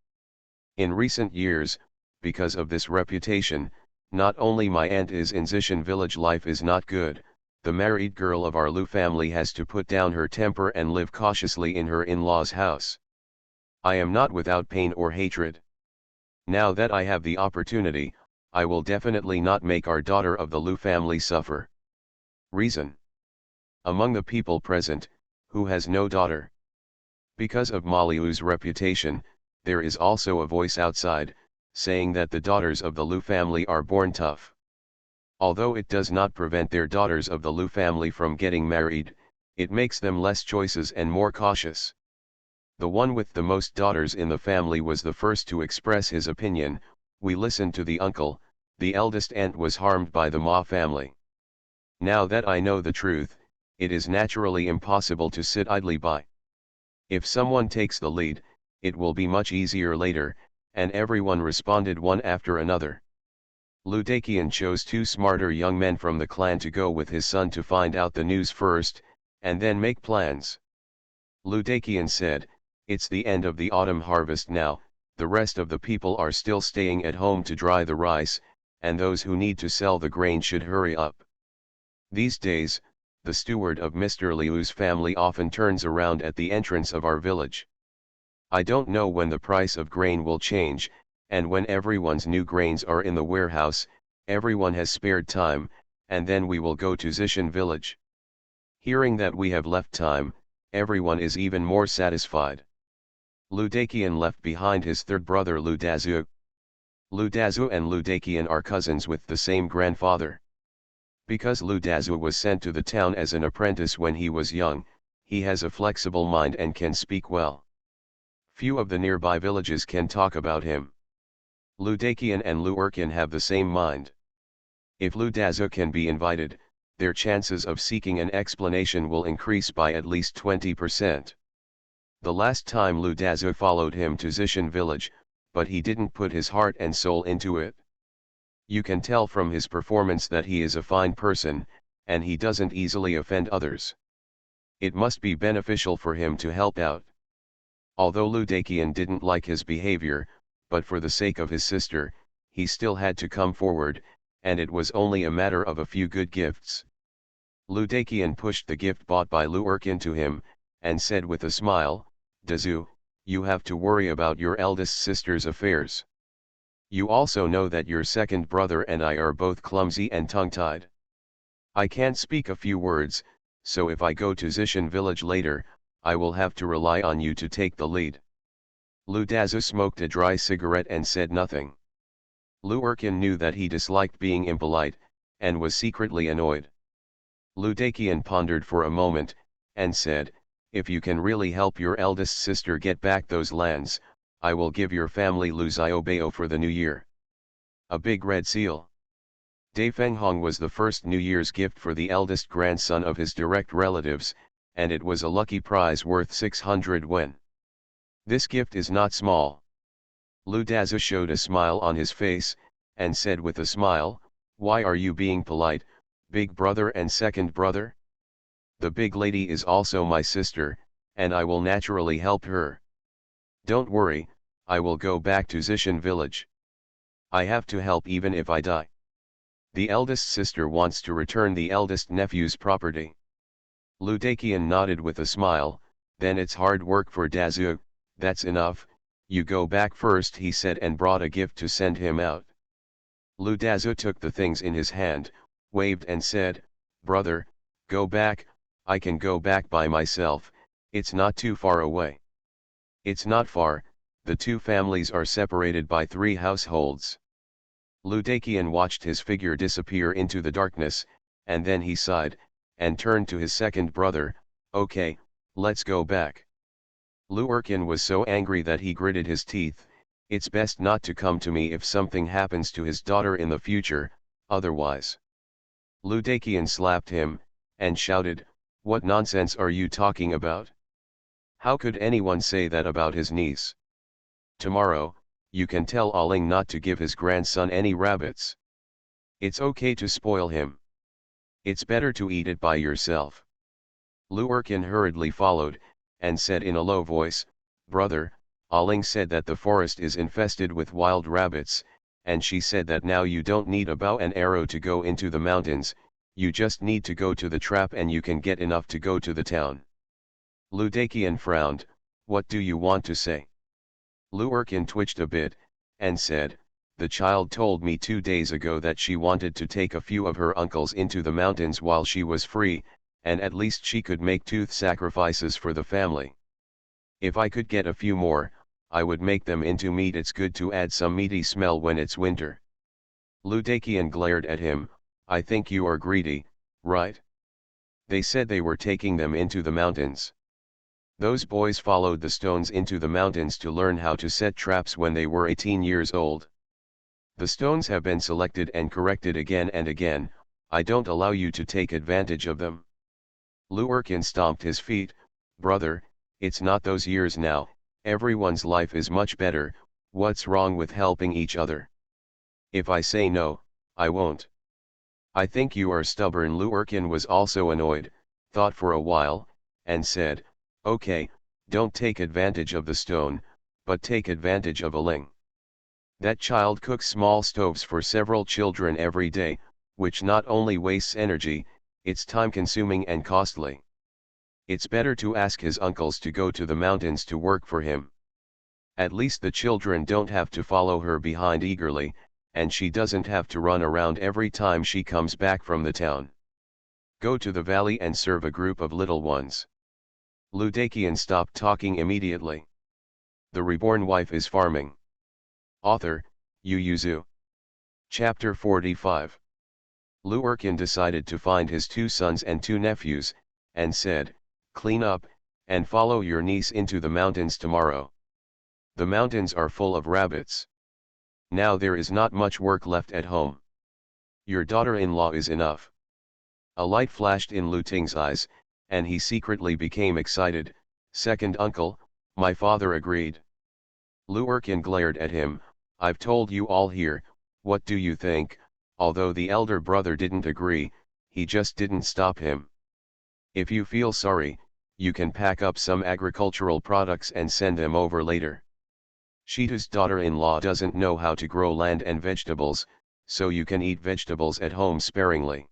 In recent years, because of this reputation, not only my aunt is in Zishan village, life is not good, the married girl of our Lu family has to put down her temper and live cautiously in her in-laws' house. I am not without pain or hatred. Now that I have the opportunity, I will definitely not make our daughter of the Lu family suffer. Reason. Among the people present, who has no daughter? Because of Ma Liu's reputation, there is also a voice outside, saying that the daughters of the Lu family are born tough. Although it does not prevent their daughters of the Lu family from getting married, it makes them less choices and more cautious. The one with the most daughters in the family was the first to express his opinion. We listened to the uncle. The eldest aunt was harmed by the Ma family. Now that I know the truth, it is naturally impossible to sit idly by. If someone takes the lead, it will be much easier later, and everyone responded one after another. Lu Daqian chose 2 smarter young men from the clan to go with his son to find out the news first, and then make plans. Lu Daqian said, it's the end of the autumn harvest now, the rest of the people are still staying at home to dry the rice, and those who need to sell the grain should hurry up. These days, the steward of Mr. Liu's family often turns around at the entrance of our village. I don't know when the price of grain will change, and when everyone's new grains are in the warehouse, everyone has spared time, and then we will go to Zishan village. Hearing that we have left time, everyone is even more satisfied. Lu Daqian left behind his third brother Lu Dazu. Lu Dazu and Lu Daqian are cousins with the same grandfather. Because Lu Dazu was sent to the town as an apprentice when he was young, he has a flexible mind and can speak well. Few of the nearby villages can talk about him. Lu Daqian and Lurkin have the same mind. If Lu Dazu can be invited, their chances of seeking an explanation will increase by at least 20%. The last time Lu Dazu followed him to Zishan village, but he didn't put his heart and soul into it. You can tell from his performance that he is a fine person, and he doesn't easily offend others. It must be beneficial for him to help out. Although Lu Daqian didn't like his behavior, but for the sake of his sister, he still had to come forward, and it was only a matter of a few good gifts. Lu Daqian pushed the gift bought by Lu Erkin to him, and said with a smile, Dazu, you have to worry about your eldest sister's affairs. You also know that your second brother and I are both clumsy and tongue-tied. I can't speak a few words, so if I go to Zishan village later, I will have to rely on you to take the lead. Lu Dazu smoked a dry cigarette and said nothing. Lu Erkin knew that he disliked being impolite, and was secretly annoyed. Lu Daqian pondered for a moment, and said, if you can really help your eldest sister get back those lands, I will give your family Lu Xiaobao for the new year. A big red seal. Dai Fenghong was the first New Year's gift for the eldest grandson of his direct relatives, and it was a lucky prize worth 600 wen. This gift is not small. Lu Dazu showed a smile on his face, and said with a smile, why are you being polite, big brother and second brother? The big lady is also my sister, and I will naturally help her. Don't worry, I will go back to Zishan village. I have to help even if I die. The eldest sister wants to return the eldest nephew's property. Lu Daqian nodded with a smile, then it's hard work for Dazu, that's enough, you go back first, he said, and brought a gift to send him out. Lu Dazu took the things in his hand, waved and said, brother, go back, I can go back by myself, it's not too far away. It's not far, the two families are separated by 3 households. Lu Daqian watched his figure disappear into the darkness, and then he sighed, and turned to his second brother, okay, let's go back. Lu Erkin was so angry that he gritted his teeth, it's best not to come to me if something happens to his daughter in the future, otherwise. Lu Daqian slapped him, and shouted, what nonsense are you talking about? How could anyone say that about his niece? Tomorrow, you can tell Aling not to give his grandson any rabbits. It's okay to spoil him. It's better to eat it by yourself. Lu Erkin hurriedly followed, and said in a low voice, brother, Aling said that the forest is infested with wild rabbits, and she said that now you don't need a bow and arrow to go into the mountains, you just need to go to the trap and you can get enough to go to the town. Lu Daqian frowned, what do you want to say? Lu Erkin twitched a bit, and said, the child told me 2 days ago that she wanted to take a few of her uncles into the mountains while she was free, and at least she could make tooth sacrifices for the family. If I could get a few more, I would make them into meat. It's good to add some meaty smell when it's winter. Lu Daqian glared at him, I think you are greedy, right? They said they were taking them into the mountains. Those boys followed the stones into the mountains to learn how to set traps when they were 18 years old. The stones have been selected and corrected again and again, I don't allow you to take advantage of them. Lu Erkin stomped his feet, brother, it's not those years now, everyone's life is much better, what's wrong with helping each other? If I say no, I won't. I think you are stubborn. Lu Erkin was also annoyed, thought for a while, and said, okay, don't take advantage of the stone, but take advantage of Aling. That child cooks small stoves for several children every day, which not only wastes energy, it's time-consuming and costly. It's better to ask his uncles to go to the mountains to work for him. At least the children don't have to follow her behind eagerly, and she doesn't have to run around every time she comes back from the town. Go to the valley and serve a group of little ones. Lu Daqian stopped talking immediately. The Reborn Wife is Farming. Author, Yu Yuzu. Chapter 45. Lu Erkin decided to find his 2 sons and 2 nephews, and said, clean up, and follow your niece into the mountains tomorrow. The mountains are full of rabbits. Now there is not much work left at home. Your daughter-in-law is enough. A light flashed in Lu Ting's eyes, and he secretly became excited, second uncle, my father agreed. Lu Erkin glared at him, I've told you all here, what do you think? Although the elder brother didn't agree, he just didn't stop him. If you feel sorry, you can pack up some agricultural products and send them over later. Shita's daughter-in-law doesn't know how to grow land and vegetables, so you can eat vegetables at home sparingly.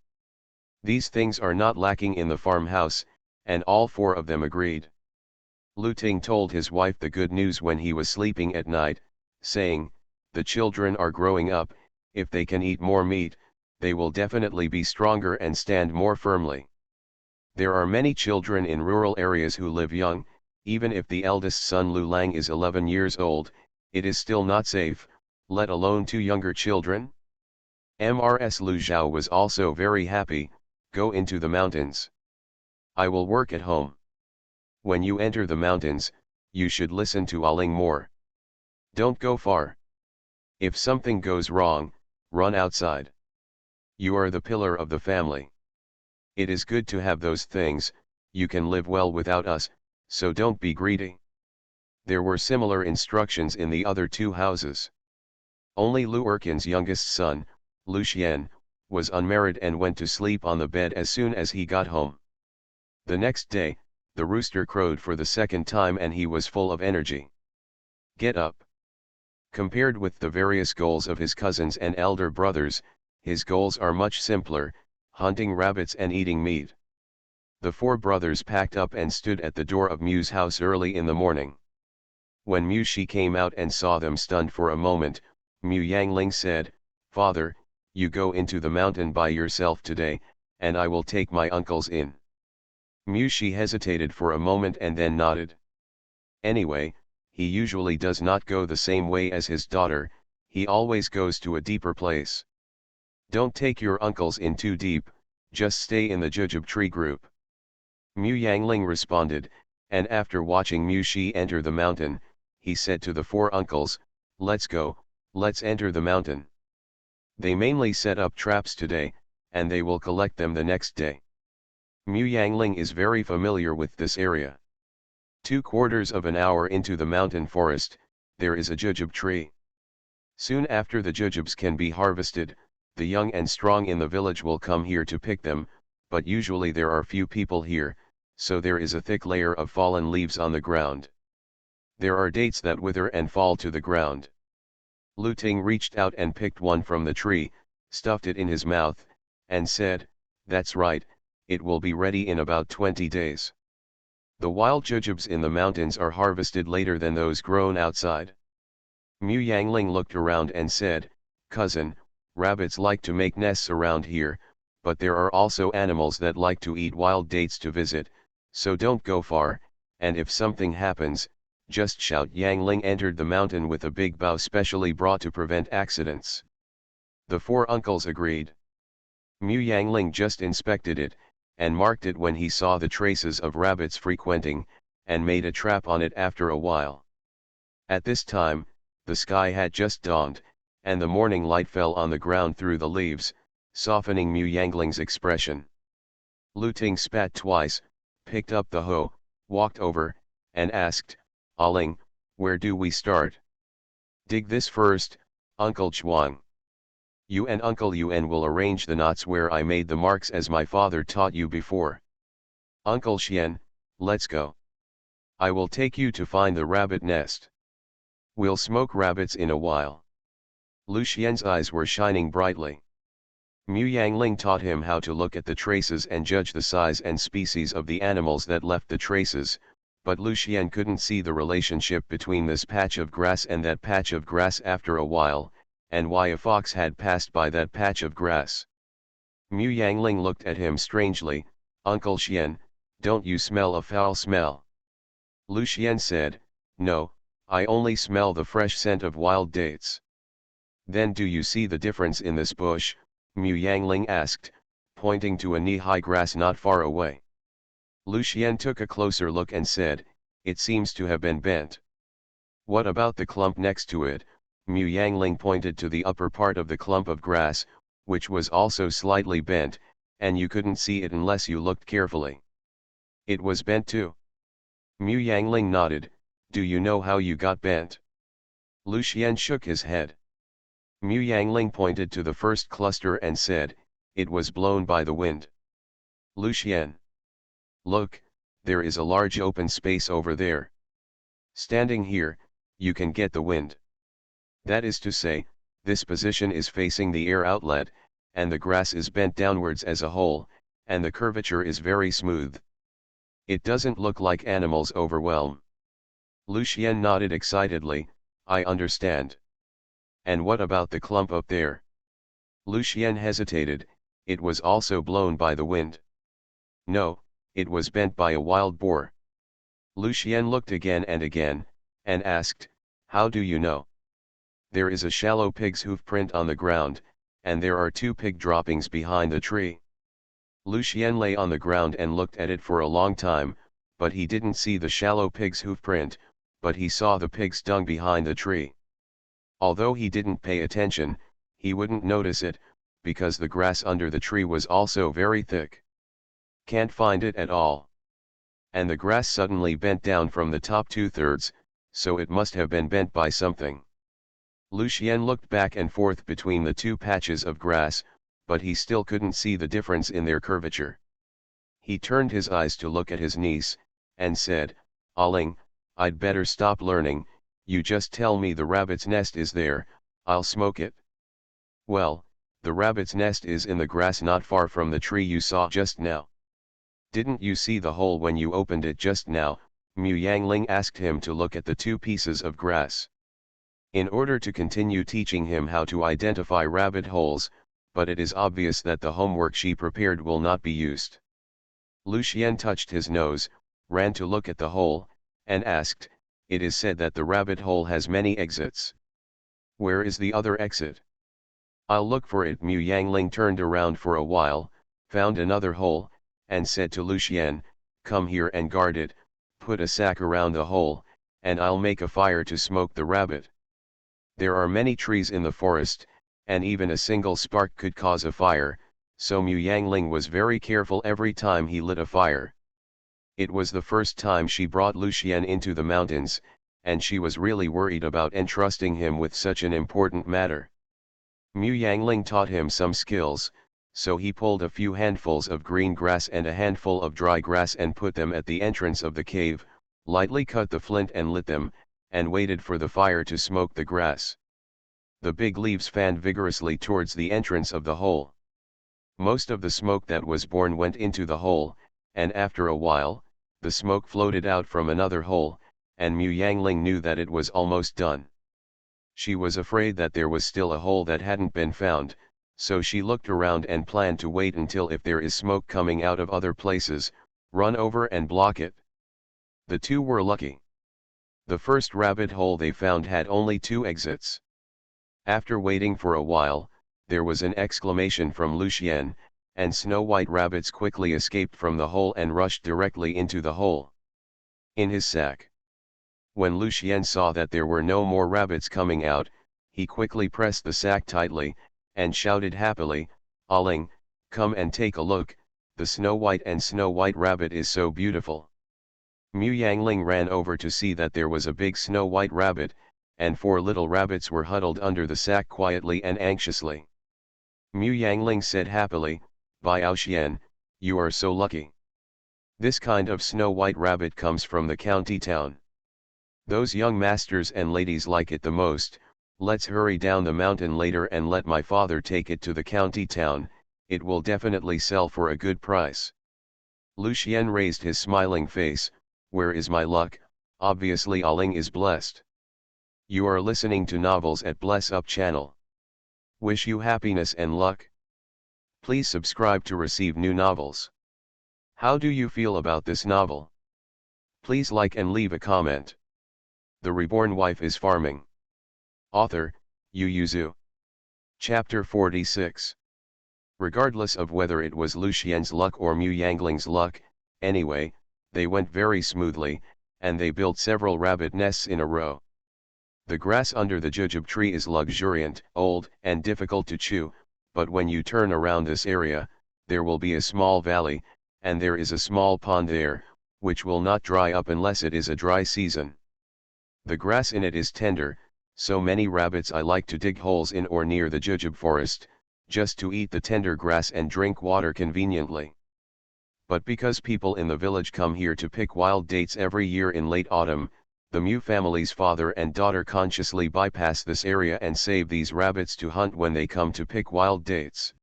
These things are not lacking in the farmhouse, and all four of them agreed. Lu Ting told his wife the good news when he was sleeping at night, saying, "The children are growing up, if they can eat more meat, they will definitely be stronger and stand more firmly." There are many children in rural areas who live young. Even if the eldest son Lu Lang is 11 years old, it is still not safe, let alone two younger children. Mrs. Lu Zhao was also very happy. "Go into the mountains. I will work at home. When you enter the mountains, you should listen to Aling more. Don't go far. If something goes wrong, run outside. You are the pillar of the family. It is good to have those things, you can live well without us, so don't be greedy." There were similar instructions in the other two houses. Only Lu Erkin's youngest son, Lu Xian, was unmarried and went to sleep on the bed as soon as he got home. The next day, the rooster crowed for the second time and he was full of energy. "Get up." Compared with the various goals of his cousins and elder brothers, his goals are much simpler: hunting rabbits and eating meat. The four brothers packed up and stood at the door of Mu's house early in the morning. When Mu Shi came out and saw them stunned for a moment, Mu Yangling said, "Father, you go into the mountain by yourself today, and I will take my uncles in." Mu Shi hesitated for a moment and then nodded. Anyway, he usually does not go the same way as his daughter, he always goes to a deeper place. "Don't take your uncles in too deep, just stay in the jujube tree group." Mu Yangling responded, and after watching Mu Shi enter the mountain, he said to the four uncles, "Let's go, let's enter the mountain. They mainly set up traps today, and they will collect them the next day." Mu Yangling is very familiar with this area. 2/4 of an hour into the mountain forest, there is a jujube tree. Soon after the jujubes can be harvested, the young and strong in the village will come here to pick them, but usually there are few people here, so there is a thick layer of fallen leaves on the ground. There are dates that wither and fall to the ground. Lu Ting reached out and picked one from the tree, stuffed it in his mouth, and said, "That's right, it will be ready in about 20 days. The wild jujubes in the mountains are harvested later than those grown outside." Mu Yangling looked around and said, "Cousin, rabbits like to make nests around here, but there are also animals that like to eat wild dates to visit, so don't go far, and if something happens, just shout." Yangling entered the mountain with a big bow specially brought to prevent accidents. The four uncles agreed. Mu Yangling just inspected it, and marked it when he saw the traces of rabbits frequenting, and made a trap on it after a while. At this time, the sky had just dawned, and the morning light fell on the ground through the leaves, softening Mu Yangling's expression. Lu Ting spat twice, picked up the hoe, walked over, and asked, "Aling, where do we start?" "Dig this first, Uncle Chuang. You and Uncle Yuan will arrange the knots where I made the marks as my father taught you before. Uncle Xian, let's go. I will take you to find the rabbit nest. We'll smoke rabbits in a while." Lu Xian's eyes were shining brightly. Mu Yangling taught him how to look at the traces and judge the size and species of the animals that left the traces, but Lu Xian couldn't see the relationship between this patch of grass and that patch of grass after a while, and why a fox had passed by that patch of grass. Mu Yangling looked at him strangely. "Uncle Xian, don't you smell a foul smell?" Lu Xian said, "No, I only smell the fresh scent of wild dates." "Then do you see the difference in this bush?" Mu Yangling asked, pointing to a knee-high grass not far away. Lu Xian took a closer look and said, "It seems to have been bent." "What about the clump next to it?" Mu Yangling pointed to the upper part of the clump of grass, which was also slightly bent, and you couldn't see it unless you looked carefully. "It was bent too." Mu Yangling nodded. "Do you know how you got bent?" Lu Xian shook his head. Mu Yangling pointed to the first cluster and said, "It was blown by the wind." Lu Xian. "Look, there is a large open space over there. Standing here, you can get the wind. That is to say, this position is facing the air outlet, and the grass is bent downwards as a whole, and the curvature is very smooth. It doesn't look like animals overwhelm. Lucien nodded excitedly, I understand. And what about the clump up there? Lucien hesitated, it was also blown by the wind. No, it was bent by a wild boar. Lucien looked again, and asked, how do you know? There is a shallow pig's hoof print on the ground, and there are 2 pig droppings behind the tree. Lucien lay on the ground and looked at it for a long time, but he didn't see the shallow pig's hoof print, but he saw the pig's dung behind the tree. Although he didn't pay attention, he wouldn't notice it, because the grass under the tree was also very thick. Can't find it at all. And the grass suddenly bent down from the top 2/3, so it must have been bent by something. Lucien looked back and forth between the 2 patches of grass, but he still couldn't see the difference in their curvature. He turned his eyes to look at his niece, and said, Aling, I'd better stop learning, you just tell me the rabbit's nest is there, I'll smoke it. Well, the rabbit's nest is in the grass not far from the tree you saw just now. Didn't you see the hole when you opened it just now? Mu Yangling asked him to look at the 2 pieces of grass. In order to continue teaching him how to identify rabbit holes, but it is obvious that the homework she prepared will not be used. Lucien touched his nose, ran to look at the hole, and asked, it is said that the rabbit hole has many exits. Where is the other exit? I'll look for it. Mu Yangling turned around for a while, found another hole, and said to Lucien, come here and guard it, put a sack around the hole, and I'll make a fire to smoke the rabbit. There are many trees in the forest, and even a single spark could cause a fire, so Mu Yangling was very careful every time he lit a fire. It was the first time she brought Lucien into the mountains, and she was really worried about entrusting him with such an important matter. Mu Yangling taught him some skills, so he pulled a few handfuls of green grass and a handful of dry grass and put them at the entrance of the cave, lightly cut the flint and lit them, and waited for the fire to smoke the grass. The big leaves fanned vigorously towards the entrance of the hole. Most of the smoke that was born went into the hole, and after a while, the smoke floated out from another hole, and Mu Yangling knew that it was almost done. She was afraid that there was still a hole that hadn't been found, so she looked around and planned to wait until, if there is smoke coming out of other places, run over and block it. The 2 were lucky. The first rabbit hole they found had only 2 exits. After waiting for a while, there was an exclamation from Lucien, and snow-white rabbits quickly escaped from the hole and rushed directly into the hole. In his sack. When Lucien saw that there were no more rabbits coming out, he quickly pressed the sack tightly, and shouted happily, Aling, come and take a look, the snow-white rabbit is so beautiful. Mu Yangling ran over to see that there was a big snow-white rabbit, and 4 little rabbits were huddled under the sack quietly and anxiously. Mu Yangling said happily, Biao Xian, you are so lucky. This kind of snow-white rabbit comes from the county town. Those young masters and ladies like it the most. Let's hurry down the mountain later and let my father take it to the county town, it will definitely sell for a good price. Lucien raised his smiling face, where is my luck? Obviously Aling is blessed. You are listening to novels at Bless Up channel. Wish you happiness and luck. Please subscribe to receive new novels. How do you feel about this novel? Please like and leave a comment. The Reborn Wife is Farming. Author, Yu Yuzu. Chapter 46. Regardless of whether it was Lucien's luck or Mu Yangling's luck, anyway, they went very smoothly, and they built several rabbit nests in a row. The grass under the jujube tree is luxuriant, old, and difficult to chew, but when you turn around this area, there will be a small valley, and there is a small pond there, which will not dry up unless it is a dry season. The grass in it is tender, so many rabbits I like to dig holes in or near the jujube forest, just to eat the tender grass and drink water conveniently. But because people in the village come here to pick wild dates every year in late autumn, The Mu family's father and daughter consciously bypass this area and save these rabbits to hunt when they come to pick wild dates.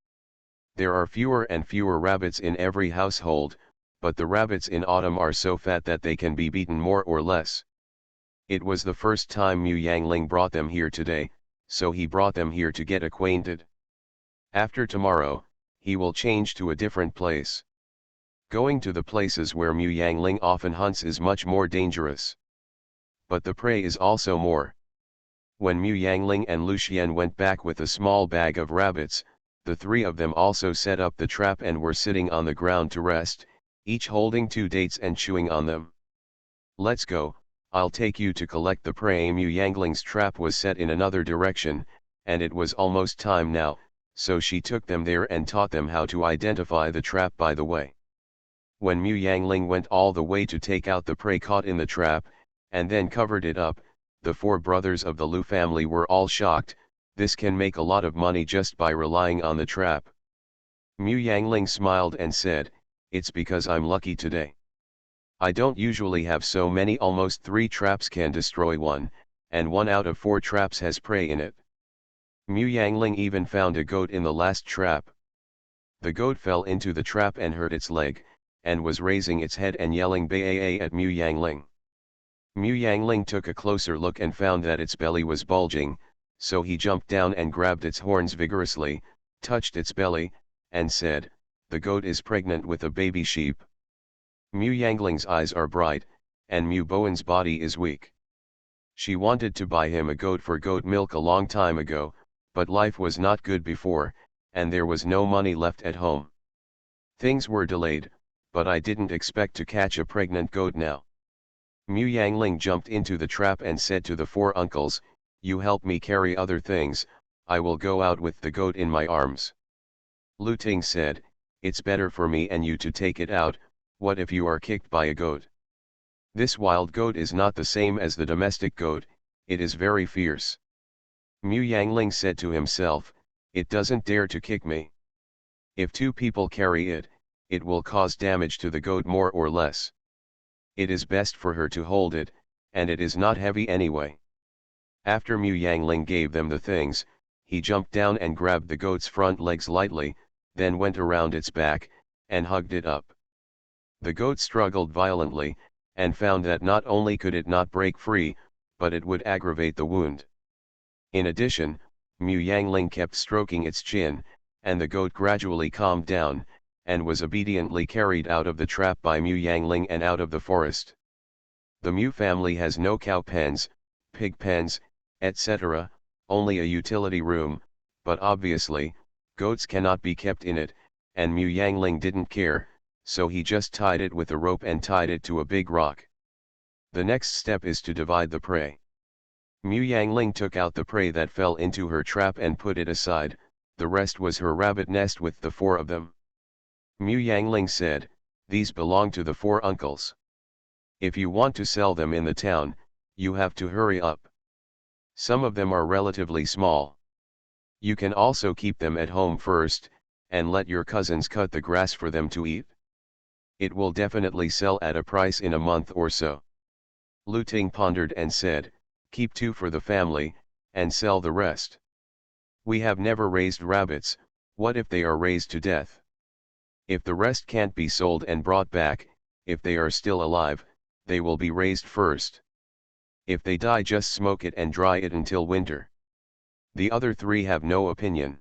There are fewer and fewer rabbits in every household, but the rabbits in autumn are so fat that they can be beaten more or less. It was the first time Mu Yangling brought them here today, so he brought them here to get acquainted. After tomorrow, he will change to a different place. Going to the places where Mu Yangling often hunts is much more dangerous. But the prey is also more. When Mu Yangling and Lucian went back with a small bag of rabbits, the three of them also set up the trap and were sitting on the ground to rest, each holding 2 dates and chewing on them. "Let's go, I'll take you to collect the prey." Mu Yangling's trap was set in another direction, and it was almost time now, so she took them there and taught them how to identify the trap by the way. When Mu Yangling went all the way to take out the prey caught in the trap, and then covered it up, the 4 brothers of the Lu family were all shocked. This can make a lot of money just by relying on the trap. Mu Yangling smiled and said, "It's because I'm lucky today. I don't usually have so many. Almost 3 traps can destroy one, and 1 out of 4 traps has prey in it." Mu Yangling even found a goat in the last trap. The goat fell into the trap and hurt its leg, and was raising its head and yelling "Ba-a-a" at Mu Yangling. Mu Yangling took a closer look and found that its belly was bulging, so he jumped down and grabbed its horns vigorously, touched its belly, and said, "The goat is pregnant with a baby sheep." Mu Yangling's eyes are bright, and Mu Bowen's body is weak. She wanted to buy him a goat for goat milk a long time ago, but life was not good before, and there was no money left at home. Things were delayed, but I didn't expect to catch a pregnant goat now. Mu Yangling jumped into the trap and said to the 4 uncles, "You help me carry other things, I will go out with the goat in my arms." Lu Ting said, "It's better for me and you to take it out. What if you are kicked by a goat? This wild goat is not the same as the domestic goat, it is very fierce." Mu Yangling said to himself, "It doesn't dare to kick me. If 2 people carry it, it will cause damage to the goat more or less. It is best for her to hold it, and it is not heavy anyway." After Mu Yangling gave them the things, he jumped down and grabbed the goat's front legs lightly, then went around its back, and hugged it up. The goat struggled violently, and found that not only could it not break free, but it would aggravate the wound. In addition, Mu Yangling kept stroking its chin, and the goat gradually calmed down, and was obediently carried out of the trap by Mu Yangling and out of the forest. The Mu family has no cow pens, pig pens, etc., only a utility room, but obviously, goats cannot be kept in it, and Mu Yangling didn't care, so he just tied it with a rope and tied it to a big rock. The next step is to divide the prey. Mu Yangling took out the prey that fell into her trap and put it aside, the rest was her rabbit nest with the 4 of them. Mu Yangling said, "These belong to the 4 uncles. If you want to sell them in the town, you have to hurry up. Some of them are relatively small. You can also keep them at home first, and let your cousins cut the grass for them to eat. It will definitely sell at a price in a month or so." Lu Ting pondered and said, "Keep 2 for the family, and sell the rest. We have never raised rabbits, what if they are raised to death? If the rest can't be sold and brought back, if they are still alive, they will be raised first. If they die, just smoke it and dry it until winter." The other 3 have no opinion.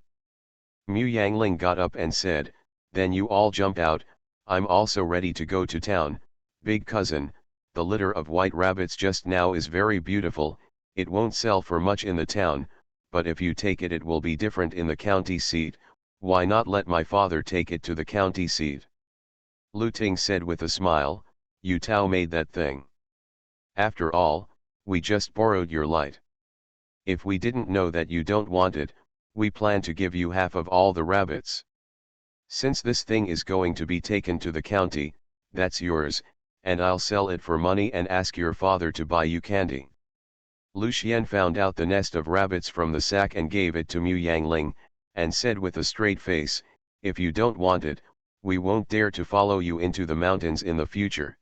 Mu Yangling got up and said, "Then you all jump out, I'm also ready to go to town. Big cousin, the litter of white rabbits just now is very beautiful, it won't sell for much in the town, but if you take it, it will be different in the county seat. Why not let my father take it to the county seat?" Lu Ting said with a smile, "You Tao made that thing. After all, we just borrowed your light. If we didn't know that you don't want it, we plan to give you half of all the rabbits. Since this thing is going to be taken to the county, that's yours, and I'll sell it for money and ask your father to buy you candy." Lucian found out the nest of rabbits from the sack and gave it to Mu Yangling, and said with a straight face, "If you don't want it, we won't dare to follow you into the mountains in the future."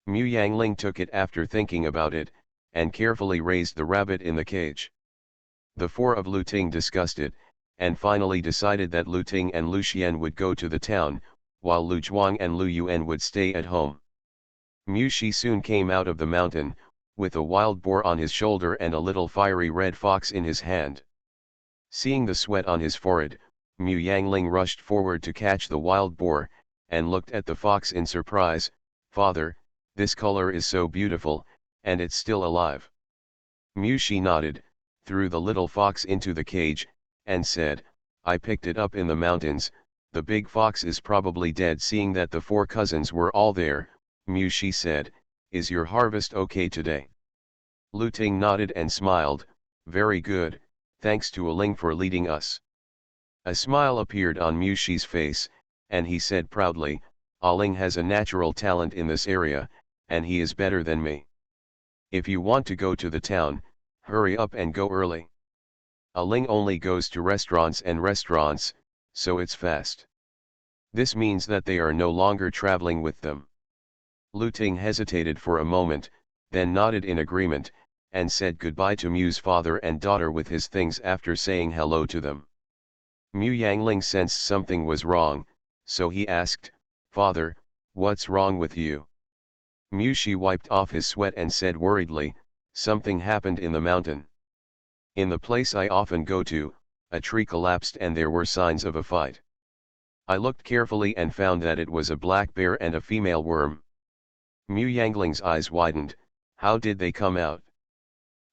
Mu Yangling took it after thinking about it, and carefully raised the rabbit in the cage. The four of Lu Ting discussed it, and finally decided that Lu Ting and Lu Xian would go to the town, while Lu Zhuang and Lu Yuan would stay at home. Mu Shi soon came out of the mountain, with a wild boar on his shoulder and a little fiery red fox in his hand. Seeing the sweat on his forehead, Mu Yangling rushed forward to catch the wild boar, and looked at the fox in surprise. "Father, this color is so beautiful, and it's still alive." Mu Shi nodded, threw the little fox into the cage, and said, "I picked it up in the mountains. The big fox is probably dead." Seeing that the four cousins were all there, Mu Shi said, "Is your harvest okay today?" Lu Ting nodded and smiled, "Very good, thanks to Aling for leading us." A smile appeared on Mu Shi's face, and he said proudly, "Aling has a natural talent in this area, and he is better than me. If you want to go to the town, hurry up and go early. Aling only goes to restaurants, so it's fast." This means that they are no longer traveling with them. Lu Ting hesitated for a moment, then nodded in agreement, and said goodbye to Mu's father and daughter with his things after saying hello to them. Mu Yangling sensed something was wrong, so he asked, "Father, what's wrong with you?" Mu Shi wiped off his sweat and said worriedly, "Something happened in the mountain. In the place I often go to, a tree collapsed and there were signs of a fight. I looked carefully and found that it was a black bear and a female worm." Mu Yangling's eyes widened. "How did they come out?"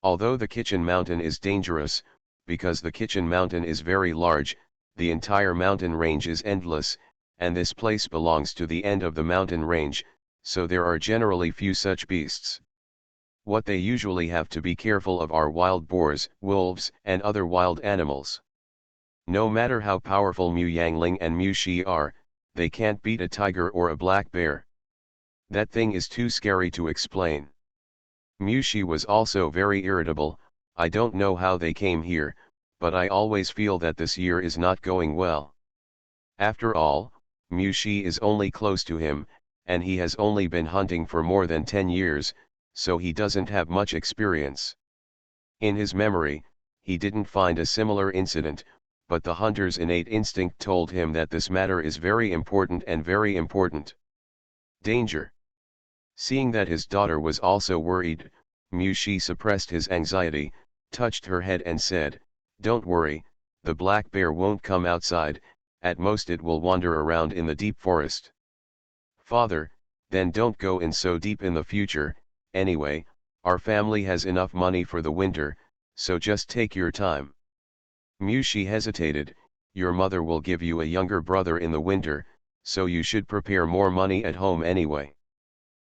Although the Kitchen Mountain is dangerous, because the Kitchen Mountain is very large, the entire mountain range is endless, and this place belongs to the end of the mountain range, so there are generally few such beasts. What they usually have to be careful of are wild boars, wolves, and other wild animals. No matter how powerful Mu Yangling and Mu Shi are, they can't beat a tiger or a black bear. That thing is too scary to explain. Mu Shi was also very irritable. "I don't know how they came here, but I always feel that this year is not going well. After all, Mu Shi is only close to him, and he has only been hunting for more than 10 years, so he doesn't have much experience." In his memory, he didn't find a similar incident, but the hunter's innate instinct told him that this matter is very important and very important. Danger. Seeing that his daughter was also worried, Mu Shi suppressed his anxiety, touched her head and said, "Don't worry, the black bear won't come outside, at most it will wander around in the deep forest." "Father, then don't go in so deep in the future. Anyway, our family has enough money for the winter, so just take your time." Mu Shi hesitated. "Your mother will give you a younger brother in the winter, so you should prepare more money at home anyway."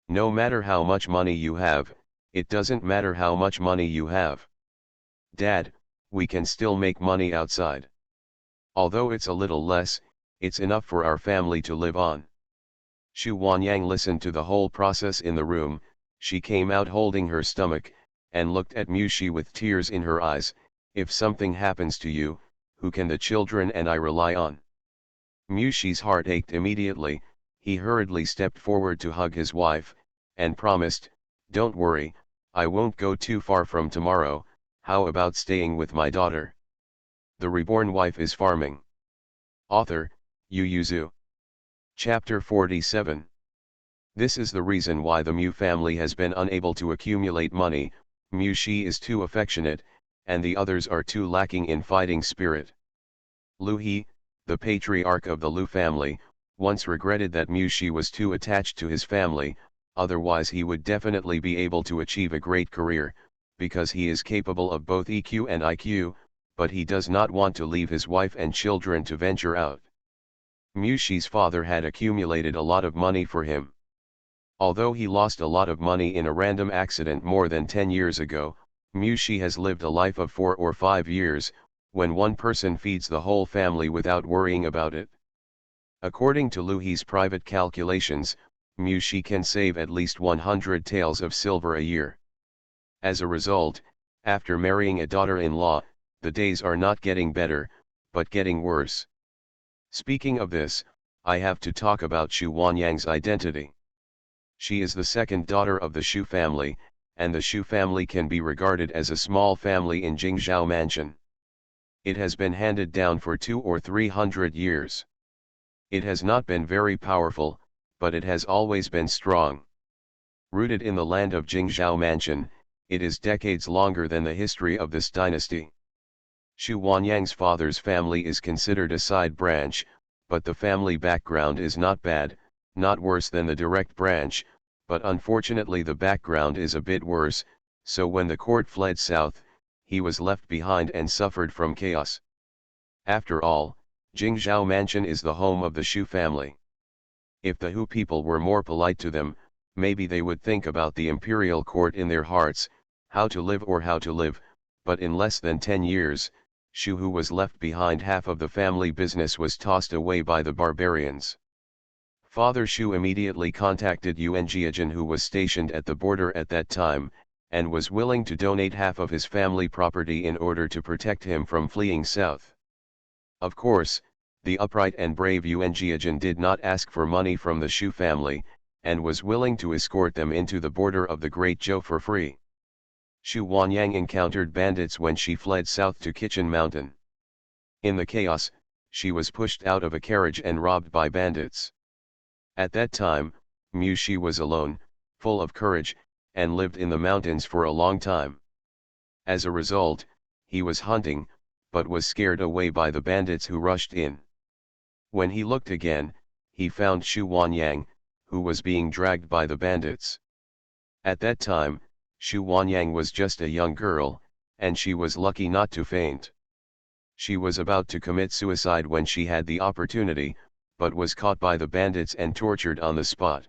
"No matter how much money you have, it doesn't matter how much money you have. Dad, we can still make money outside. Although it's a little less, it's enough for our family to live on." Xu Wanyang listened to the whole process in the room. She came out holding her stomach, and looked at Mu Shi with tears in her eyes. "If something happens to you, who can the children and I rely on?" Mu Shi's heart ached immediately. He hurriedly stepped forward to hug his wife, and promised, "Don't worry, I won't go too far from tomorrow. How about staying with my daughter?" The Reborn Wife is Farming. Author, Yu Yuzu. Chapter 47. This is the reason why the Mu family has been unable to accumulate money. Mu Shi is too affectionate, and the others are too lacking in fighting spirit. Lu He, the patriarch of the Lu family, once regretted that Mu Shi was too attached to his family, otherwise he would definitely be able to achieve a great career, because he is capable of both EQ and IQ, but he does not want to leave his wife and children to venture out. Mu Shi's father had accumulated a lot of money for him. Although he lost a lot of money in a random accident more than 10 years ago, Mu Shi has lived a life of 4 or 5 years, when one person feeds the whole family without worrying about it. According to Lu He's private calculations, Mu Shi can save at least 100 taels of silver a year. As a result, after marrying a daughter-in-law, the days are not getting better, but getting worse. Speaking of this, I have to talk about Xu Wanyang's identity. She is the second daughter of the Xu family, and the Shu family can be regarded as a small family in Jingzhou Mansion. It has been handed down for 200 or 300 years. It has not been very powerful, but it has always been strong. Rooted in the land of Jingzhou Mansion, it is decades longer than the history of this dynasty. Shu Wanyang's father's family is considered a side branch, but the family background is not bad, not worse than the direct branch, but unfortunately the background is a bit worse, so when the court fled south, he was left behind and suffered from chaos. After all, Jingzhou Mansion is the home of the Shu family. If the Hu people were more polite to them, maybe they would think about the imperial court in their hearts, how to live, but in less than 10 years, Shu who was left behind half of the family business was tossed away by the barbarians. Father Shu immediately contacted Yuan Jiajin, who was stationed at the border at that time, and was willing to donate half of his family property in order to protect him from fleeing south. Of course, the upright and brave Yuan Jiajin did not ask for money from the Shu family, and was willing to escort them into the border of the Great Zhou for free. Shu Wanyang encountered bandits when she fled south to Kitchen Mountain. In the chaos, she was pushed out of a carriage and robbed by bandits. At that time, Mu Shi was alone, full of courage, and lived in the mountains for a long time. As a result, he was hunting, but was scared away by the bandits who rushed in. When he looked again, he found Shu Wanyang, who was being dragged by the bandits. At that time, Shu Wanyang was just a young girl, and she was lucky not to faint. She was about to commit suicide when she had the opportunity, but was caught by the bandits and tortured on the spot.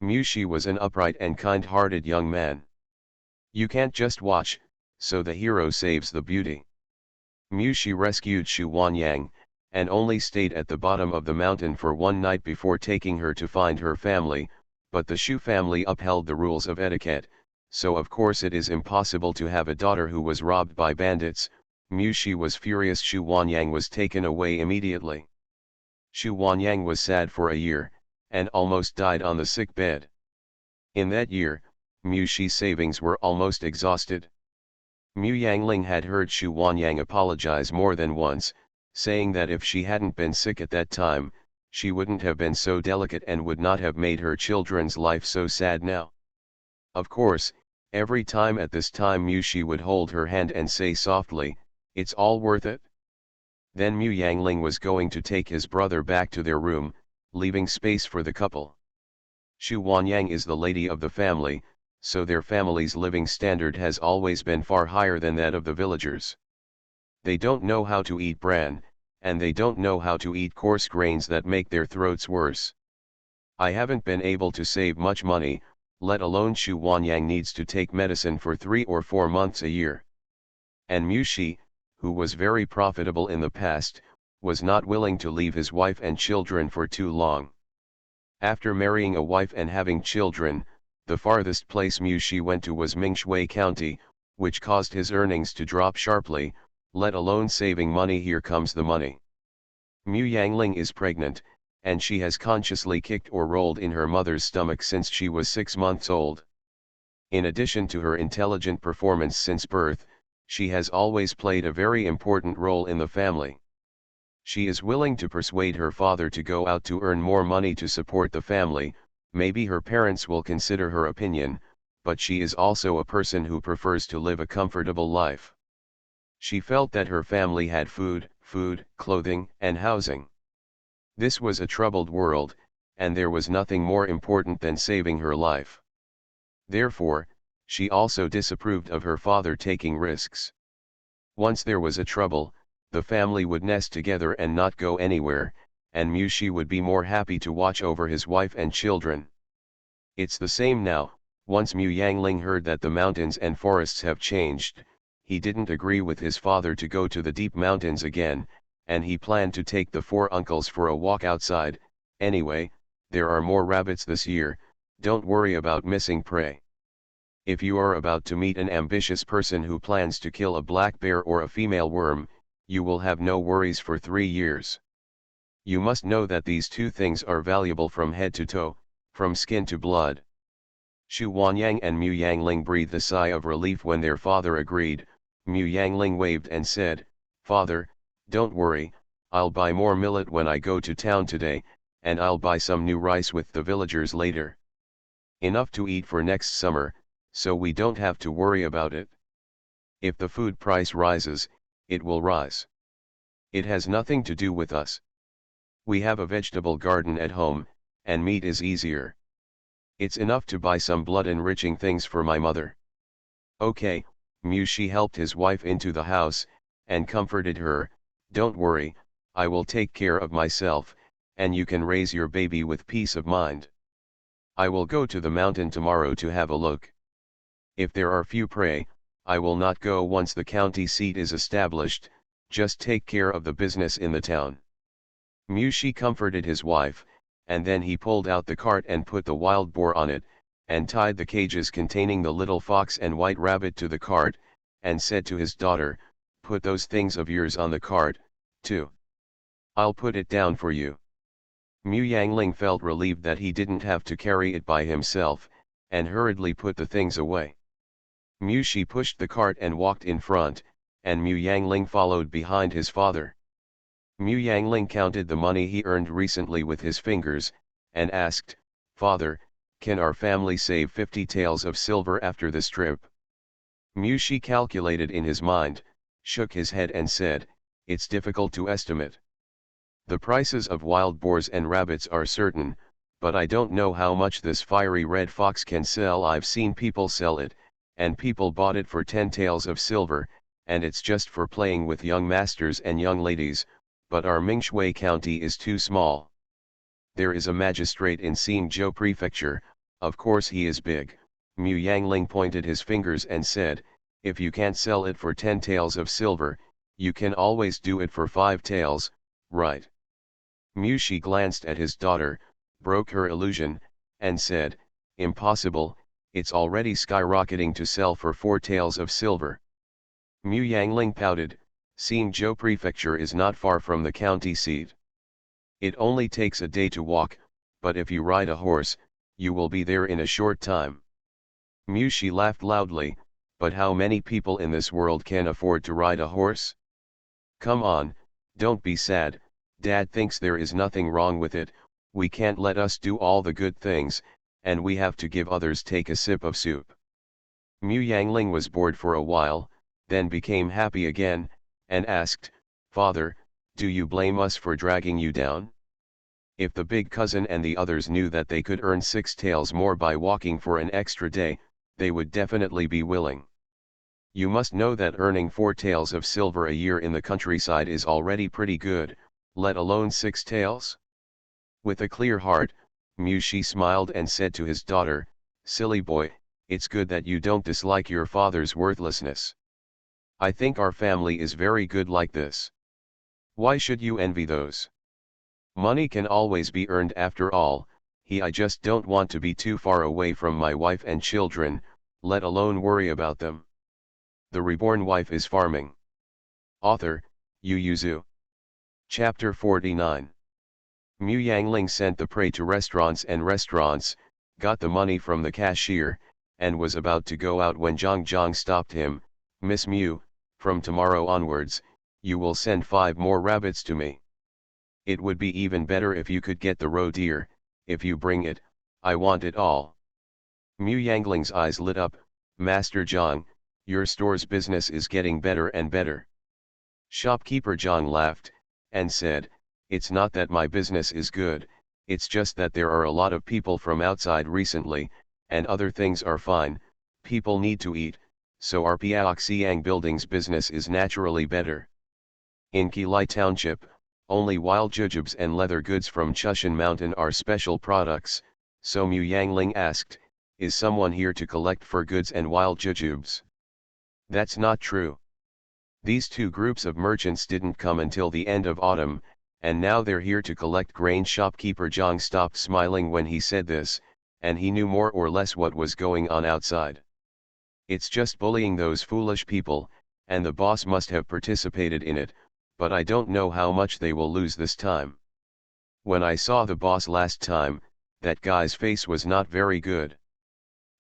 Mu Shi was an upright and kind-hearted young man. You can't just watch, so the hero saves the beauty. Mu Shi rescued Shu Wanyang, and only stayed at the bottom of the mountain for one night before taking her to find her family, but the Shu family upheld the rules of etiquette, so of course it is impossible to have a daughter who was robbed by bandits. Mu Shi was furious. Shu Wanyang was taken away immediately. Shu Wanyang was sad for a year, and almost died on the sick bed. In that year, Mu Shi's savings were almost exhausted. Mu Yangling had heard Shu Wanyang apologize more than once, saying that if she hadn't been sick at that time, she wouldn't have been so delicate and would not have made her children's life so sad now. Of course, every time at this time Mu Shi would hold her hand and say softly, "It's all worth it." Then Mu Yangling was going to take his brother back to their room, leaving space for the couple. Shu Wanyang is the lady of the family, so their family's living standard has always been far higher than that of the villagers. They don't know how to eat bran, and they don't know how to eat coarse grains that make their throats worse. I haven't been able to save much money, let alone Shu Wanyang needs to take medicine for 3 or 4 months a year. And Mu Shi, who was very profitable in the past, was not willing to leave his wife and children for too long. After marrying a wife and having children, the farthest place Mu Shi went to was Mingshui County, which caused his earnings to drop sharply, let alone saving money. Here comes the money. Mu Yangling is pregnant, and she has consciously kicked or rolled in her mother's stomach since she was 6 months old. In addition to her intelligent performance since birth, she has always played a very important role in the family. She is willing to persuade her father to go out to earn more money to support the family. Maybe her parents will consider her opinion, but she is also a person who prefers to live a comfortable life. She felt that her family had food, clothing, and housing. This was a troubled world, and there was nothing more important than saving her life. Therefore, she also disapproved of her father taking risks. Once there was a trouble, the family would nest together and not go anywhere, and Mu Shi would be more happy to watch over his wife and children. It's the same now. Once Mu Yangling heard that the mountains and forests have changed, he didn't agree with his father to go to the deep mountains again, and he planned to take the 4 uncles for a walk outside. Anyway, there are more rabbits this year, don't worry about missing prey. If you are about to meet an ambitious person who plans to kill a black bear or a female worm, you will have no worries for 3 years. You must know that these 2 things are valuable from head to toe, from skin to blood. Shu Wanyang and Mu Yangling breathed a sigh of relief when their father agreed. Mu Yangling waved and said, "Father, don't worry, I'll buy more millet when I go to town today, and I'll buy some new rice with the villagers later. Enough to eat for next summer, so we don't have to worry about it. If the food price rises, it will rise. It has nothing to do with us. We have a vegetable garden at home, and meat is easier. It's enough to buy some blood-enriching things for my mother." "Okay," Mushi helped his wife into the house, and comforted her, "Don't worry, I will take care of myself, and you can raise your baby with peace of mind. I will go to the mountain tomorrow to have a look. If there are few prey, I will not go once the county seat is established, just take care of the business in the town." Mushi comforted his wife, and then he pulled out the cart and put the wild boar on it, and tied the cages containing the little fox and white rabbit to the cart, and said to his daughter, "Put those things of yours on the cart, too. I'll put it down for you." Mu Yangling felt relieved that he didn't have to carry it by himself, and hurriedly put the things away. Mushi pushed the cart and walked in front, and Mu Yangling followed behind his father. Mu Yangling counted the money he earned recently with his fingers, and asked, "Father, can our family save 50 taels of silver after this trip?" Mushi calculated in his mind, shook his head and said, "It's difficult to estimate. The prices of wild boars and rabbits are certain, but I don't know how much this fiery red fox can sell. I've seen people sell it, and people bought it for 10 taels of silver, and it's just for playing with young masters and young ladies, but our Mingshui County is too small. There is a magistrate in Xinzhou Prefecture, of course he is big." Mu Yangling pointed his fingers and said, "If you can't sell it for 10 taels of silver, you can always do it for 5 taels, right?" Mushi glanced at his daughter, broke her illusion, and said, "Impossible, it's already skyrocketing to sell for 4 taels of silver." Mu Yangling pouted, "Xinzhou Prefecture is not far from the county seat. It only takes a day to walk, but if you ride a horse, you will be there in a short time." Mushi laughed loudly, "But how many people in this world can afford to ride a horse? Come on, don't be sad, Dad thinks there is nothing wrong with it. We can't let us do all the good things, and we have to give others take a sip of soup." Mu Yangling was bored for a while, then became happy again, and asked, "Father, do you blame us for dragging you down? If the big cousin and the others knew that they could earn 6 taels more by walking for an extra day, they would definitely be willing. You must know that earning 4 taels of silver a year in the countryside is already pretty good, let alone 6 taels?" With a clear heart, Mushi smiled and said to his daughter, "Silly boy, it's good that you don't dislike your father's worthlessness. I think our family is very good like this. Why should you envy those? Money can always be earned after all. I just don't want to be too far away from my wife and children, let alone worry about them." The Reborn Wife is Farming. Author, Yu Yuzu. Chapter 49. Mu Yangling sent the prey to restaurants, got the money from the cashier, and was about to go out when Zhang stopped him. "Miss Mu, from tomorrow onwards, you will send 5 more rabbits to me. It would be even better if you could get the roe deer. If you bring it, I want it all." Mu Yangling's eyes lit up, "Master Zhang, your store's business is getting better and better." Shopkeeper Zhang laughed, and said, "It's not that my business is good, it's just that there are a lot of people from outside recently, and other things are fine, people need to eat, so our Piaoxiang Buildings business is naturally better. In Qilai Township, only wild jujubes and leather goods from Chushan Mountain are special products," so Mu Yangling asked, "Is someone here to collect fur goods and wild jujubes?" "That's not true. These 2 groups of merchants didn't come until the end of autumn, and now they're here to collect grain." Shopkeeper Zhang stopped smiling when he said this, and he knew more or less what was going on outside. "It's just bullying those foolish people, and the boss must have participated in it, but I don't know how much they will lose this time. When I saw the boss last time, that guy's face was not very good.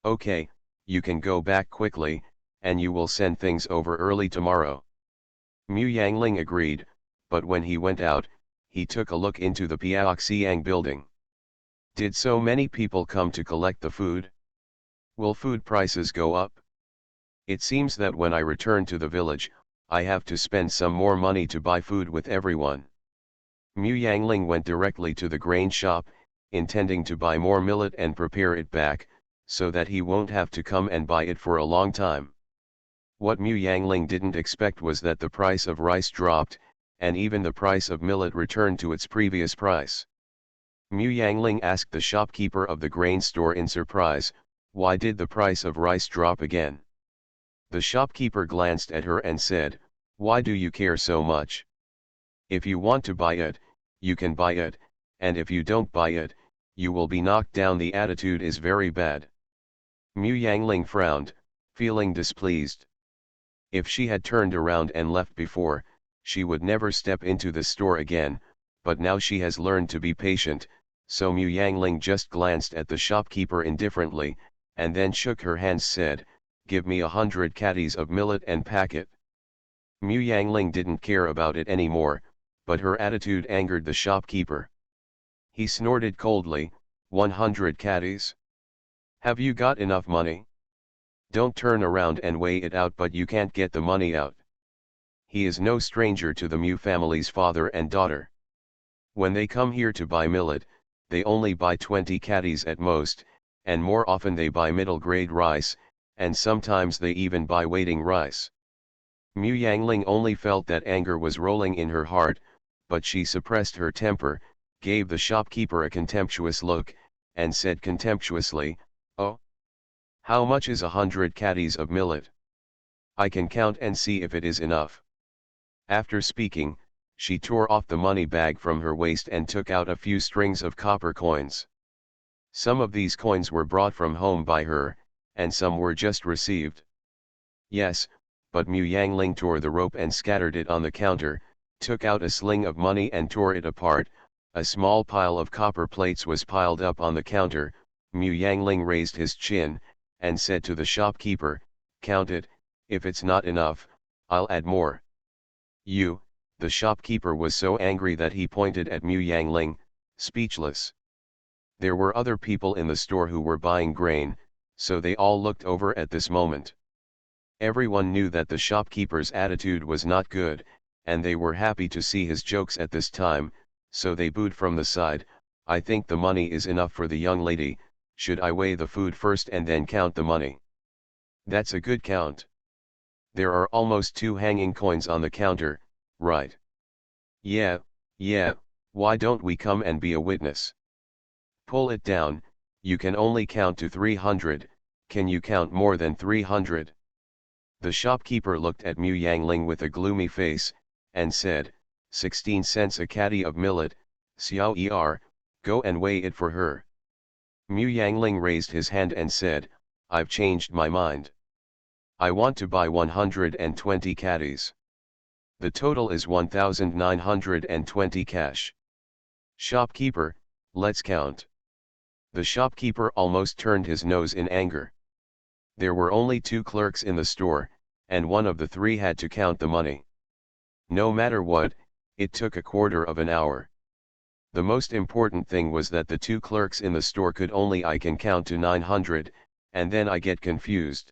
Okay, you can go back quickly, and you will send things over early tomorrow. Mu Yangling agreed, but when he went out, he took a look into the Piaoxiang building. Did so many people come to collect the food? Will food prices go up? It seems that when I return to the village, I have to spend some more money to buy food with everyone. Mu Yangling went directly to the grain shop, intending to buy more millet and prepare it back, so that he won't have to come and buy it for a long time. What Mu Yangling didn't expect was that the price of rice dropped, and even the price of millet returned to its previous price. Mu Yangling asked the shopkeeper of the grain store in surprise, "Why did the price of rice drop again?" The shopkeeper glanced at her and said, "Why do you care so much? If you want to buy it, you can buy it, and if you don't buy it, you will be knocked down. The attitude is very bad." Mu Yangling frowned, feeling displeased. If she had turned around and left before, she would never step into the store again, but now she has learned to be patient, so Mu Yangling just glanced at the shopkeeper indifferently, and then shook her hands, said, "Give me 100 caddies of millet and pack it." Mu Yangling didn't care about it anymore, but her attitude angered the shopkeeper. He snorted coldly, 100 caddies? Have you got enough money? Don't turn around and weigh it out, but you can't get the money out. He is no stranger to the Mu family's father and daughter. When they come here to buy millet, they only buy 20 caddies at most, and more often they buy middle-grade rice, and sometimes they even buy waiting rice. Mu Yangling only felt that anger was rolling in her heart, but she suppressed her temper, gave the shopkeeper a contemptuous look, and said contemptuously, "Oh? How much is 100 caddies of millet? I can count and see if it is enough." After speaking, she tore off the money bag from her waist and took out a few strings of copper coins. Some of these coins were brought from home by her, and some were just received. Yes, but Mu Yangling tore the rope and scattered it on the counter, took out a sling of money and tore it apart. A small pile of copper plates was piled up on the counter. Mu Yangling raised his chin, and said to the shopkeeper, "Count it, if it's not enough, I'll add more." The shopkeeper was so angry that he pointed at Mu Yangling, speechless. There were other people in the store who were buying grain, so they all looked over at this moment. Everyone knew that the shopkeeper's attitude was not good, and they were happy to see his jokes at this time, so they booed from the side, "I think the money is enough for the young lady. Should I weigh the food first and then count the money?" "That's a good count. There are almost 2 hanging coins on the counter, right?" Yeah, why don't we come and be a witness?" "Pull it down, you can only count to 300, can you count more than 300? The shopkeeper looked at Mu Yangling with a gloomy face, and said, 16 cents a caddy of millet, Xiao go and weigh it for her." Mu Yangling raised his hand and said, "I've changed my mind. I want to buy 120 caddies. The total is 1,920 cash. Shopkeeper, let's count." The shopkeeper almost turned his nose in anger. There were only 2 clerks in the store, and one of the 3 had to count the money. No matter what, it took a quarter of an hour. The most important thing was that the 2 clerks in the store could only I can count to 900, and then I get confused.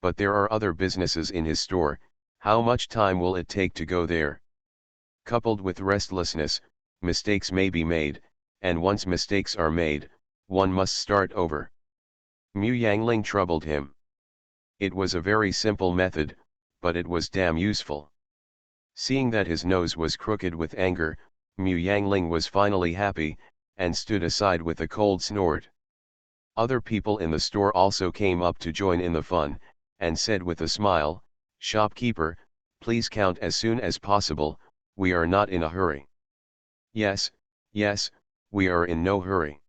But there are other businesses in his store, how much time will it take to go there? Coupled with restlessness, mistakes may be made, and once mistakes are made, one must start over. Mu Yangling troubled him. It was a very simple method, but it was damn useful. Seeing that his nose was crooked with anger, Mu Yangling was finally happy, and stood aside with a cold snort. Other people in the store also came up to join in the fun, and said with a smile, "Shopkeeper, please count as soon as possible, we are not in a hurry." Yes, we are in no hurry."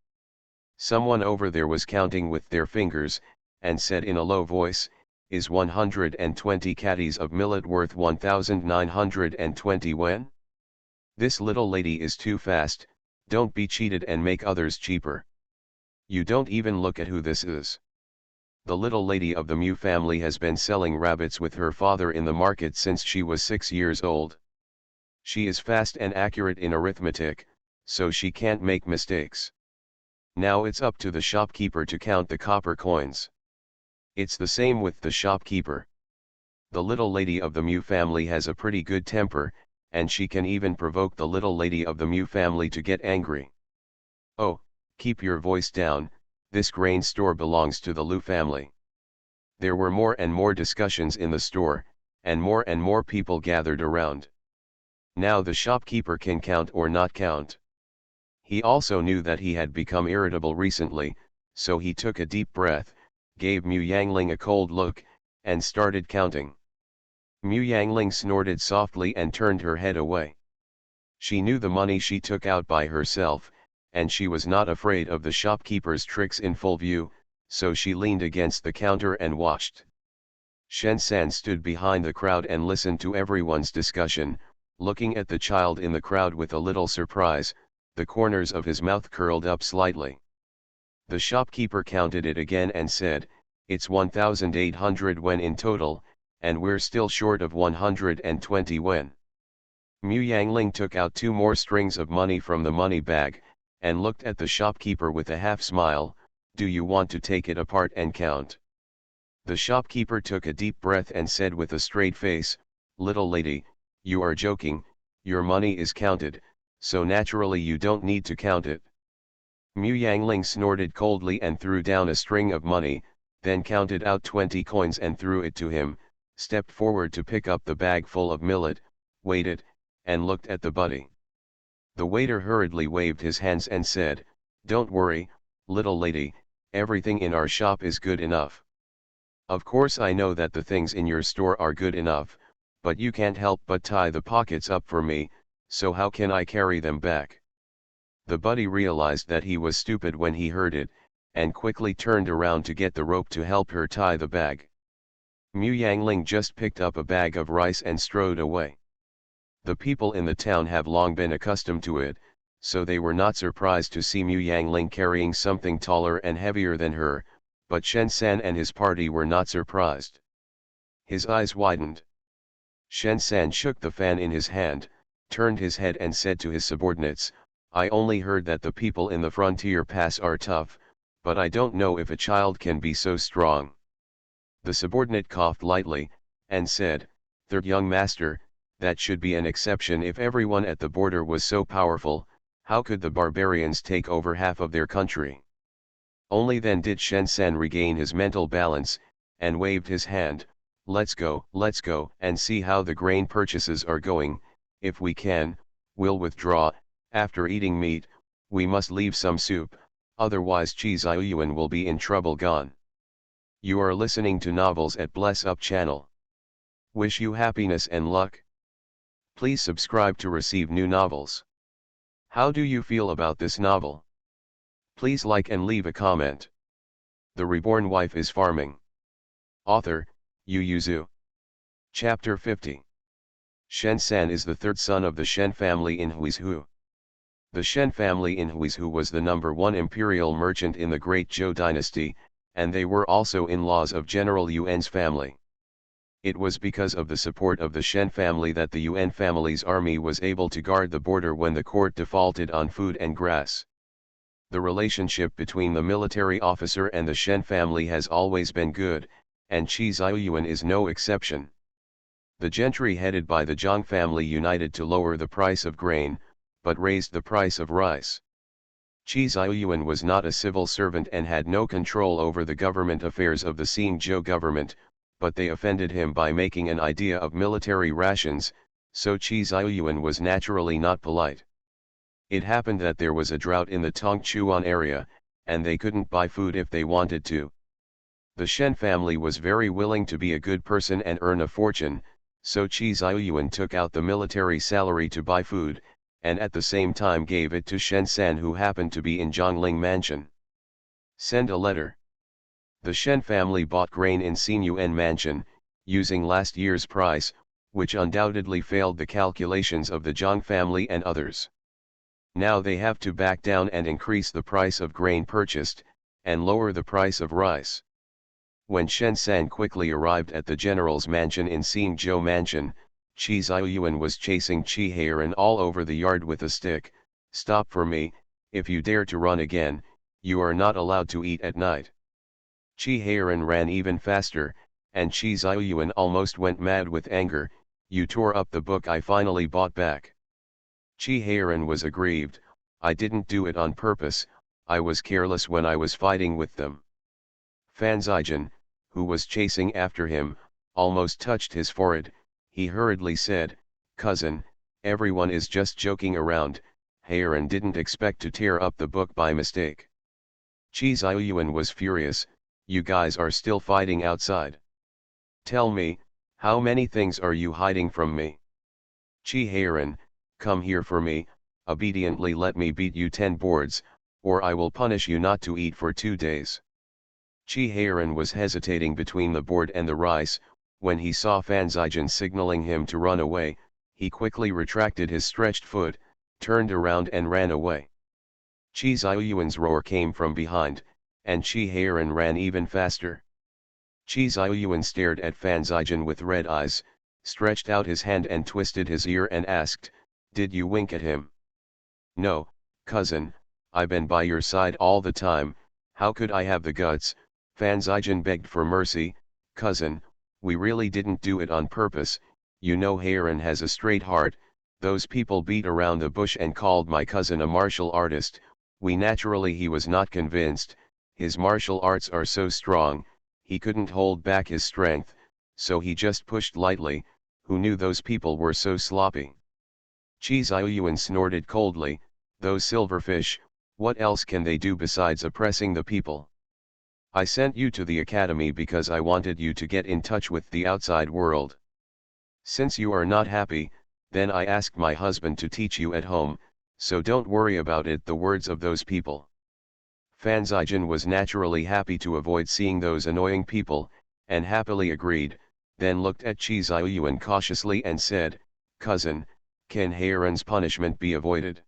Someone over there was counting with their fingers, and said in a low voice, "Is 120 caddies of millet worth 1,920 yen? This little lady is too fast, don't be cheated and make others cheaper. You don't even look at who this is." The little lady of the Mu family has been selling rabbits with her father in the market since she was 6 years old. She is fast and accurate in arithmetic, so she can't make mistakes. Now it's up to the shopkeeper to count the copper coins. It's the same with the shopkeeper. The little lady of the Mu family has a pretty good temper, and she can even provoke the little lady of the Mu family to get angry. Oh, keep your voice down, this grain store belongs to the Lu family. There were more and more discussions in the store, and more people gathered around. Now the shopkeeper can count or not count. He also knew that he had become irritable recently, so he took a deep breath, gave Mu Yangling a cold look, and started counting. Mu Yangling snorted softly and turned her head away. She knew the money she took out by herself, and she was not afraid of the shopkeeper's tricks in full view, so she leaned against the counter and watched. Shen San stood behind the crowd and listened to everyone's discussion, looking at the child in the crowd with a little surprise, the corners of his mouth curled up slightly. The shopkeeper counted it again and said, "It's 1,800 wen in total, and we're still short of 120 wen. Mu Yangling took out 2 more strings of money from the money bag, and looked at the shopkeeper with a half smile. "Do you want to take it apart and count?" The shopkeeper took a deep breath and said with a straight face, "Little lady, you are joking, your money is counted, so naturally you don't need to count it." Mu Yangling snorted coldly and threw down a string of money, then counted out 20 coins and threw it to him, stepped forward to pick up the bag full of millet, waited, and looked at the buddy. The waiter hurriedly waved his hands and said, "Don't worry, little lady, everything in our shop is good enough. Of course I know that the things in your store are good enough, but you can't help but tie the pockets up for me, so how can I carry them back?" The buddy realized that he was stupid when he heard it, and quickly turned around to get the rope to help her tie the bag. Mu Yangling just picked up a bag of rice and strode away. The people in the town have long been accustomed to it, so they were not surprised to see Mu Yangling carrying something taller and heavier than her, but Shen San and his party were not surprised. His eyes widened. Shen San shook the fan in his hand, turned his head and said to his subordinates, "I only heard that the people in the frontier pass are tough, but I don't know if a child can be so strong." The subordinate coughed lightly, and said, "Third young master, that should be an exception if everyone at the border was so powerful. How could the barbarians take over half of their country?" Only then did Shen San regain his mental balance, and waved his hand, let's go, and see how the grain purchases are going. If we can, we'll withdraw. After eating meat, we must leave some soup, otherwise Chi Ziyuan will be in trouble gone." You are listening to Novels at Bless Up channel. Wish you happiness and luck. Please subscribe to receive new novels. How do you feel about this novel? Please like and leave a comment. The Reborn Wife is Farming. Author, Yu Yuzu. Chapter 50. Shen San is the third son of the Shen family in Huizhu. The Shen family in Huizhu was the #1 imperial merchant in the Great Zhou dynasty, and they were also in-laws of General Yuan's family. It was because of the support of the Shen family that the Yuan family's army was able to guard the border when the court defaulted on food and grass. The relationship between the military officer and the Shen family has always been good, and Chi Ziyuan is no exception. The gentry headed by the Zhang family united to lower the price of grain, but raised the price of rice. Chi Ziyuan was not a civil servant and had no control over the government affairs of the Xingzhou government, but they offended him by making an idea of military rations, so Chi Ziyuan was naturally not polite. It happened that there was a drought in the Tongchuan area, and they couldn't buy food if they wanted to. The Shen family was very willing to be a good person and earn a fortune, so Chi Ziyuan took out the military salary to buy food, and at the same time gave it to Shen San, who happened to be in Zhongling Mansion. Send a letter. The Shen family bought grain in Xinyuan Mansion, using last year's price, which undoubtedly failed the calculations of the Zhang family and others. Now they have to back down and increase the price of grain purchased, and lower the price of rice. When Shen San quickly arrived at the general's mansion in Xing Zhou Mansion, Chi Xiuyuan was chasing Chi Heiran all over the yard with a stick. "Stop for me, if you dare to run again, you are not allowed to eat at night." Chi Heiran ran even faster, and Chi Xiuyuan almost went mad with anger. "You tore up the book I finally bought back." Chi Heiran was aggrieved. "I didn't do it on purpose, I was careless when I was fighting with them." Fan Zijian, who was chasing after him, almost touched his forehead. He hurriedly said, "Cousin, everyone is just joking around, Heiran didn't expect to tear up the book by mistake." Chi Xiuyuan was furious. "You guys are still fighting outside. Tell me, how many things are you hiding from me?" Chi Heiran, "Come here for me, obediently let me beat you 10 boards, or I will punish you not to eat for 2 days. Chi Heiran was hesitating between the board and the rice. When he saw Fan Zijian signaling him to run away, he quickly retracted his stretched foot, turned around and ran away. Chi Xiuyuan's roar came from behind, and Chi Heiran ran even faster. Chi Xiuyuan stared at Fan Zijian with red eyes, stretched out his hand and twisted his ear and asked, "Did you wink at him?" "No, cousin, I've been by your side all the time, how could I have the guts?" Fan Zijian begged for mercy. "Cousin, we really didn't do it on purpose, you know Heiran has a straight heart, those people beat around the bush and called my cousin a martial artist, he was not convinced, his martial arts are so strong, he couldn't hold back his strength, so he just pushed lightly, who knew those people were so sloppy." Chi Xiuyuan snorted coldly, "Those silverfish, what else can they do besides oppressing the people? I sent you to the academy because I wanted you to get in touch with the outside world. Since you are not happy, then I asked my husband to teach you at home, so don't worry about it." The words of those people. Fan Zijian was naturally happy to avoid seeing those annoying people, and happily agreed, then looked at Chi Xiuyuan cautiously and said, "Cousin, can Heiran's punishment be avoided?"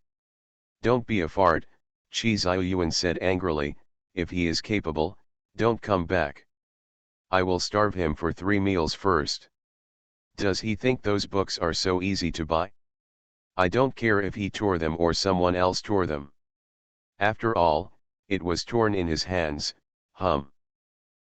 "Don't be a fart," Chi Xiuyuan said angrily, "if he is capable, don't come back. I will starve him for 3 meals first. Does he think those books are so easy to buy? I don't care if he tore them or someone else tore them. After all, it was torn in his hands, hum."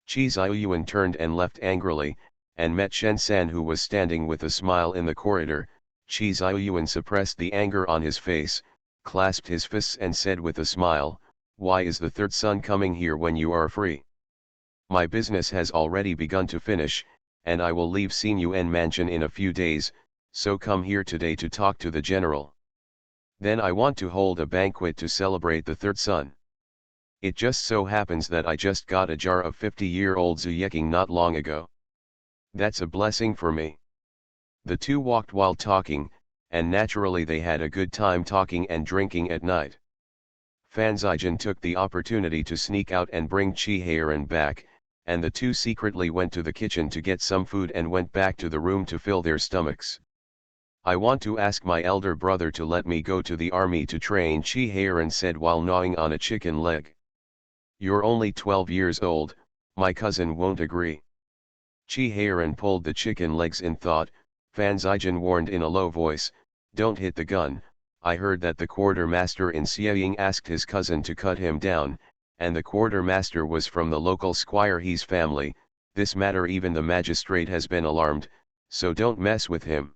Chi Xiuyuan turned and left angrily, and met Shen San who was standing with a smile in the corridor. Chi Xiuyuan suppressed the anger on his face, clasped his fists and said with a smile, "Why is the third son coming here when you are free? My business has already begun to finish, and I will leave Xingyuan Mansion in a few days, so come here today to talk to the general. Then I want to hold a banquet to celebrate the third son. It just so happens that I just got a jar of 50-year-old Zuyeking not long ago. That's a blessing for me." The two walked while talking, and naturally they had a good time talking and drinking at night. Fan Zijian took the opportunity to sneak out and bring Chi Heiran back, and the two secretly went to the kitchen to get some food and went back to the room to fill their stomachs. "I want to ask my elder brother to let me go to the army to train," Chi Heiran said while gnawing on a chicken leg. "You're only 12 years old, my cousin won't agree." Chi Heiran pulled the chicken legs in thought. Fan Zijian warned in a low voice, "Don't hit the gun, I heard that the quartermaster in Xieying asked his cousin to cut him down, and the quartermaster was from the local squire He's family, this matter even the magistrate has been alarmed, so don't mess with him."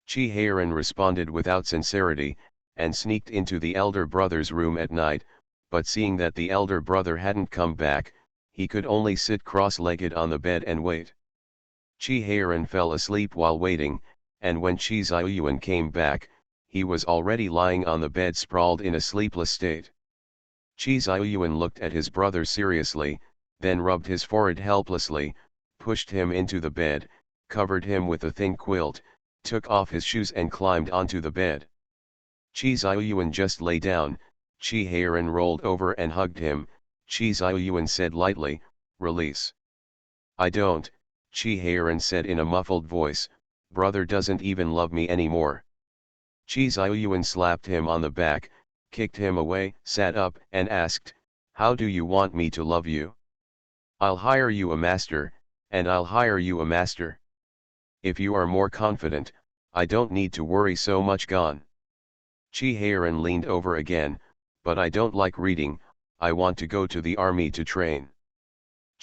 Chi Heiran responded without sincerity, and sneaked into the elder brother's room at night, but seeing that the elder brother hadn't come back, he could only sit cross-legged on the bed and wait. Chi Heiran fell asleep while waiting, and when Chi Xiuyuan came back, he was already lying on the bed sprawled in a sleepless state. Chi Xiuyuan looked at his brother seriously, then rubbed his forehead helplessly, pushed him into the bed, covered him with a thin quilt, took off his shoes and climbed onto the bed. Chi Xiuyuan just lay down. Chi Heiran rolled over and hugged him. Chi Xiuyuan said lightly, "Release." "I don't," Chi Heiran said in a muffled voice, "brother doesn't even love me anymore." Chi Xiuyuan slapped him on the back, kicked him away, sat up and asked, "How do you want me to love you? I'll hire you a master, and I'll hire you a master. If you are more confident, I don't need to worry so much gone. Chi Heiran leaned over again, but I don't like reading, I want to go to the army to train.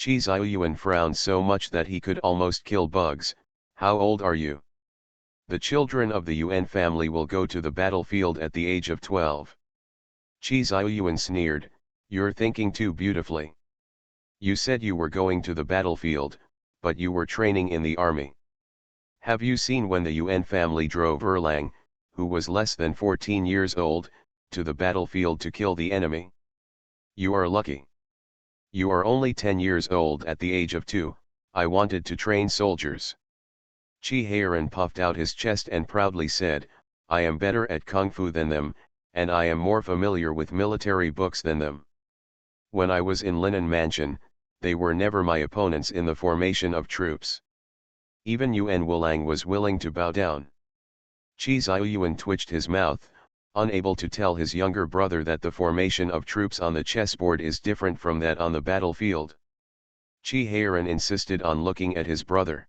Chi Ziyuan frowned so much that he could almost kill bugs. How old are you? The children of the Yuan family will go to the battlefield at the age of 12. Chi Ziyuan sneered, you're thinking too beautifully. You said you were going to the battlefield, but you were training in the army. Have you seen when the Yuan family drove Erlang, who was less than 14 years old, to the battlefield to kill the enemy? You are lucky. You are only 10 years old at the age of 2, I wanted to train soldiers. Chi Heiran puffed out his chest and proudly said, I am better at kung fu than them, and I am more familiar with military books than them. When I was in Linen Mansion, they were never my opponents in the formation of troops. Even Yuan Wulang was willing to bow down. Chi Ziyuan twitched his mouth, unable to tell his younger brother that the formation of troops on the chessboard is different from that on the battlefield. Chi Heiran insisted on looking at his brother.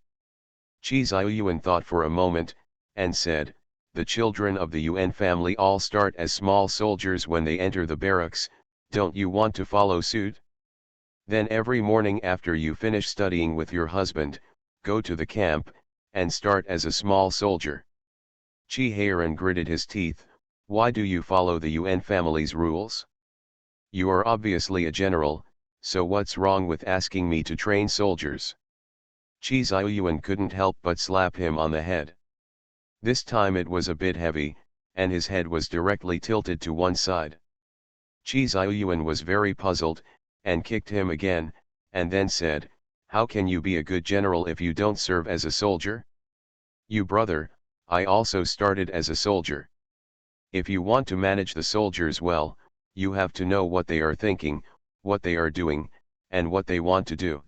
Chi Ziyuan thought for a moment, and said, the children of the Yuan family all start as small soldiers when they enter the barracks, don't you want to follow suit? Then every morning after you finish studying with your husband, go to the camp, and start as a small soldier. Chi Heiran gritted his teeth, why do you follow the Yuan family's rules? You are obviously a general, so what's wrong with asking me to train soldiers? Chi Ziyuan couldn't help but slap him on the head. This time it was a bit heavy, and his head was directly tilted to one side. Chi Ziyuan was very puzzled, and kicked him again, and then said, how can you be a good general if you don't serve as a soldier? You brother, I also started as a soldier. If you want to manage the soldiers well, you have to know what they are thinking, what they are doing, and what they want to do.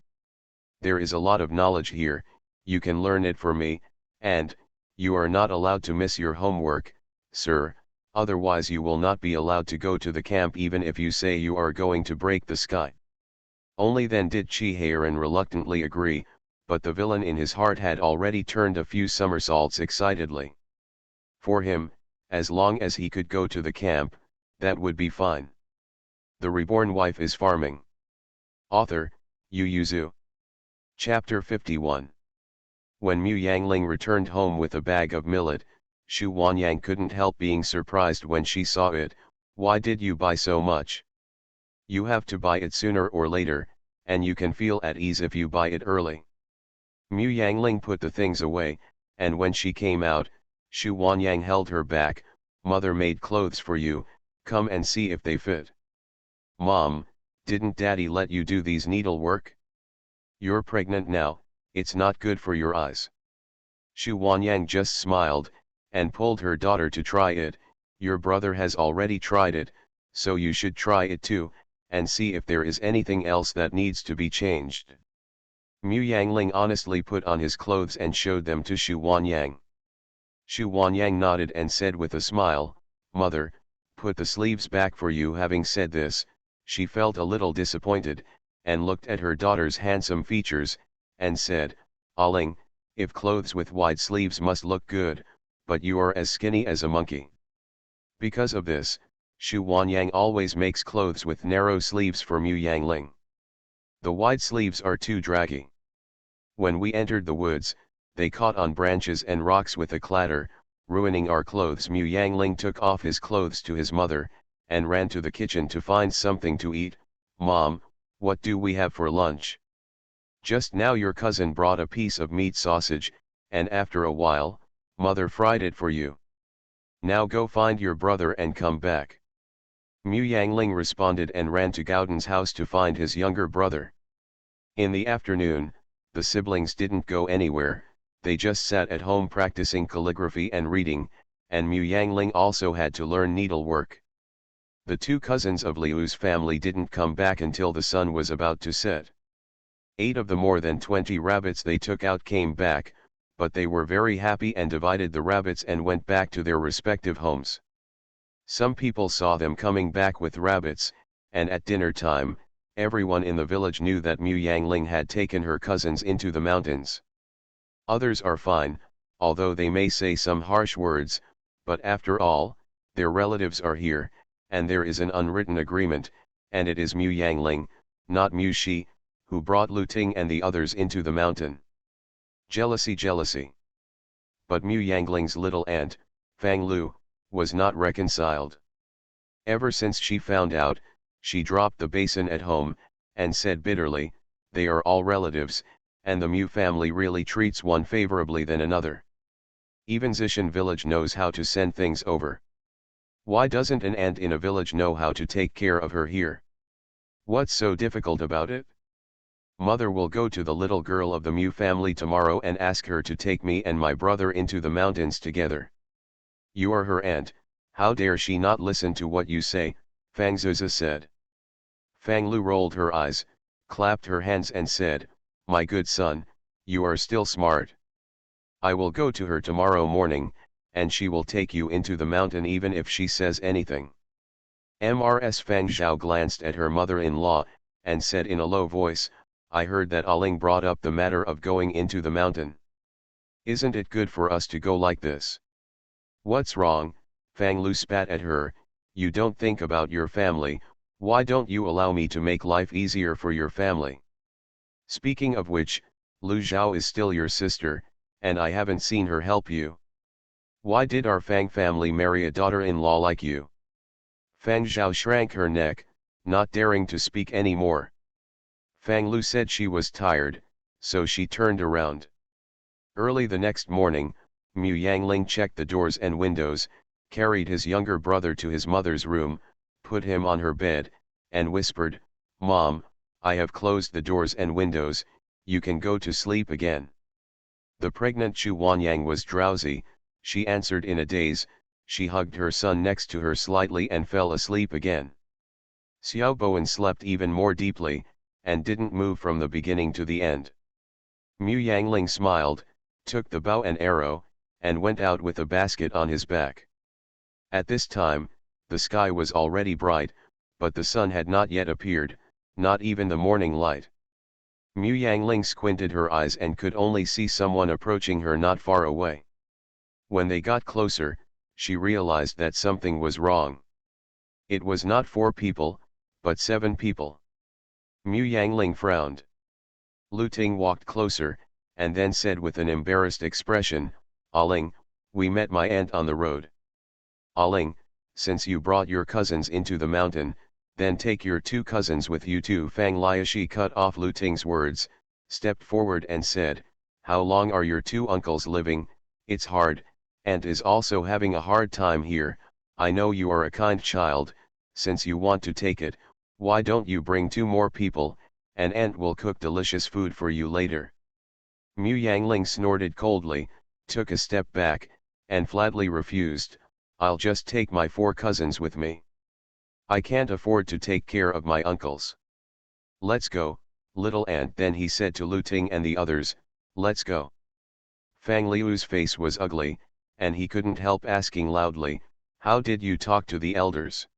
There is a lot of knowledge here, you can learn it for me, and, you are not allowed to miss your homework, sir, otherwise you will not be allowed to go to the camp even if you say you are going to break the sky. Only then did Chi Heiran reluctantly agree, but the villain in his heart had already turned a few somersaults excitedly. For him, as long as he could go to the camp, that would be fine. The Reborn Wife is Farming. Author, Yu Yuzu. Chapter 51. When Mu Yangling returned home with a bag of millet, Shu Wanyang couldn't help being surprised when she saw it. Why did you buy so much? You have to buy it sooner or later, and you can feel at ease if you buy it early. Mu Yangling put the things away, and when she came out, Shu Wanyang held her back. Mother made clothes for you, come and see if they fit. Mom, didn't Daddy let you do these needlework? You're pregnant now, it's not good for your eyes. Shu Wanyang just smiled, and pulled her daughter to try it. Your brother has already tried it, so you should try it too, and see if there is anything else that needs to be changed. Mu Yangling honestly put on his clothes and showed them to Shu Wanyang. Shu Wanyang nodded and said with a smile, Mother, put the sleeves back for you. Having said this, she felt a little disappointed, and looked at her daughter's handsome features, and said, Aling, if clothes with wide sleeves must look good, but you are as skinny as a monkey. Because of this, Shu Wanyang always makes clothes with narrow sleeves for Mu Yangling. The wide sleeves are too draggy. When we entered the woods, they caught on branches and rocks with a clatter, ruining our clothes. Mu Yangling took off his clothes to his mother, and ran to the kitchen to find something to eat. Mom, what do we have for lunch? Just now your cousin brought a piece of meat sausage, and after a while, Mother fried it for you. Now go find your brother and come back. Mu Yangling responded and ran to Gauden's house to find his younger brother. In the afternoon, the siblings didn't go anywhere, they just sat at home practicing calligraphy and reading, and Mu Yangling also had to learn needlework. The two cousins of Liu's family didn't come back until the sun was about to set. 8 of the more than 20 rabbits they took out came back, but they were very happy and divided the rabbits and went back to their respective homes. Some people saw them coming back with rabbits, and at dinner time, Everyone in the village knew that Mu Yangling had taken her cousins into the mountains. Others are fine, although they may say some harsh words, but after all, their relatives are here, and there is an unwritten agreement, and it is Mu Yangling, not Mu Shi, who brought Lu Ting and the others into the mountain. Jealousy, jealousy. But Mu Yangling's little aunt, Fang Lu, was not reconciled. Ever since she found out, she dropped the basin at home, and said bitterly, "They are all relatives, and the Mu family really treats one favorably than another. Even Zishan village knows how to send things over. Why doesn't an aunt in a village know how to take care of her here? What's so difficult about it? Mother will go to the little girl of the Mu family tomorrow and ask her to take me and my brother into the mountains together. You are her aunt, how dare she not listen to what you say?" Fang Zuzi said. Fang Lu rolled her eyes, clapped her hands and said, "My good son, you are still smart. I will go to her tomorrow morning, and she will take you into the mountain even if she says anything." Mrs. Fang Zhao glanced at her mother-in-law, and said in a low voice, "I heard that Aling brought up the matter of going into the mountain. Isn't it good for us to go like this?" "What's wrong?" Fang Lu spat at her. "You don't think about your family. Why don't you allow me to make life easier for your family? Speaking of which, Lu Zhao is still your sister, and I haven't seen her help you. Why did our Fang family marry a daughter-in-law like you?" Fang Zhao shrank her neck, not daring to speak any more. Fang Lu said she was tired, so she turned around. Early the next morning, Mu Yangling checked the doors and windows, carried his younger brother to his mother's room, put him on her bed, and whispered, "Mom, I have closed the doors and windows, you can go to sleep again." The pregnant Chu Wanyang was drowsy, she answered in a daze, she hugged her son next to her slightly and fell asleep again. Xiao Bowen slept even more deeply, and didn't move from the beginning to the end. Mu Yangling smiled, took the bow and arrow, and went out with a basket on his back. At this time, the sky was already bright, but the sun had not yet appeared, not even the morning light. Mu Yangling squinted her eyes and could only see someone approaching her not far away. When they got closer, she realized that something was wrong. It was not 4 people, but 7 people. Mu Yangling frowned. Lu Ting walked closer, and then said with an embarrassed expression, "Aling, we met my aunt on the road." "Aling, since you brought your cousins into the mountain, then take your 2 cousins with you too." Fang Liashi cut off Lu Ting's words, stepped forward and said, "How long are your 2 uncles living? It's hard, Aunt is also having a hard time here. I know you are a kind child, since you want to take it, why don't you bring 2 more people, and Aunt will cook delicious food for you later." Mu Yangling snorted coldly, took a step back, and flatly refused, "I'll just take my 4 cousins with me. I can't afford to take care of my uncles." "Let's go, little aunt." Then he said to Lu Ting and the others, "Let's go." Fang Liu's face was ugly, and he couldn't help asking loudly, "How did you talk to the elders?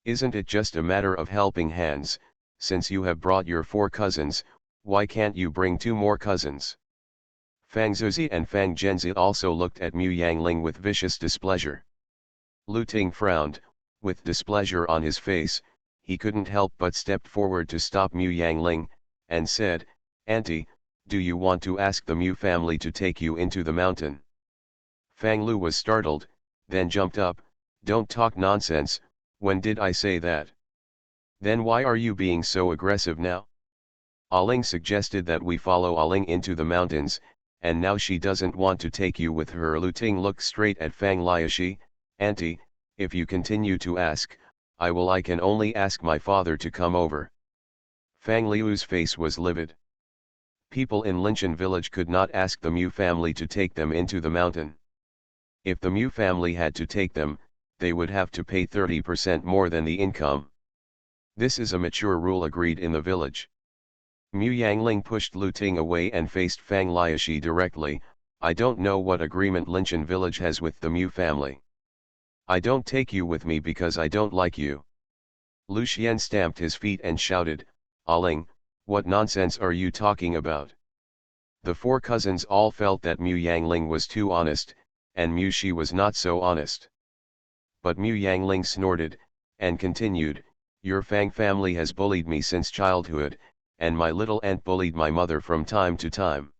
Isn't it just a matter of helping hands? Since you have brought your 4 cousins, why can't you bring 2 more cousins?" Fang Zuzi and Fang Zhenzi also looked at Mu Yangling with vicious displeasure. Lu Ting frowned, with displeasure on his face. He couldn't help but stepped forward to stop Mu Yangling, and said, "Auntie, do you want to ask the Mu family to take you into the mountain?" Fang Lu was startled, then jumped up, "Don't talk nonsense, when did I say that? Then why are you being so aggressive now? Aling suggested that we follow Aling into the mountains, and now she doesn't want to take you with her." Lu Ting looked straight at Fang Liashi, "Auntie, if you continue to ask, I can only ask my father to come over." Fang Liu's face was livid. People in Linshan village could not ask the Mu family to take them into the mountain. If the Mu family had to take them, they would have to pay 30% more than the income. This is a mature rule agreed in the village. Mu Yangling pushed Lu Ting away and faced Fang Liashi directly, "I don't know what agreement Linshan village has with the Mu family. I don't take you with me because I don't like you." Lu Xian stamped his feet and shouted, Aling, what nonsense are you talking about? The four cousins all felt that Mu Yangling was too honest, and Mu Shi was not so honest. But Mu Yangling snorted, and continued, your Fang family has bullied me since childhood, and my little aunt bullied my mother from time to time.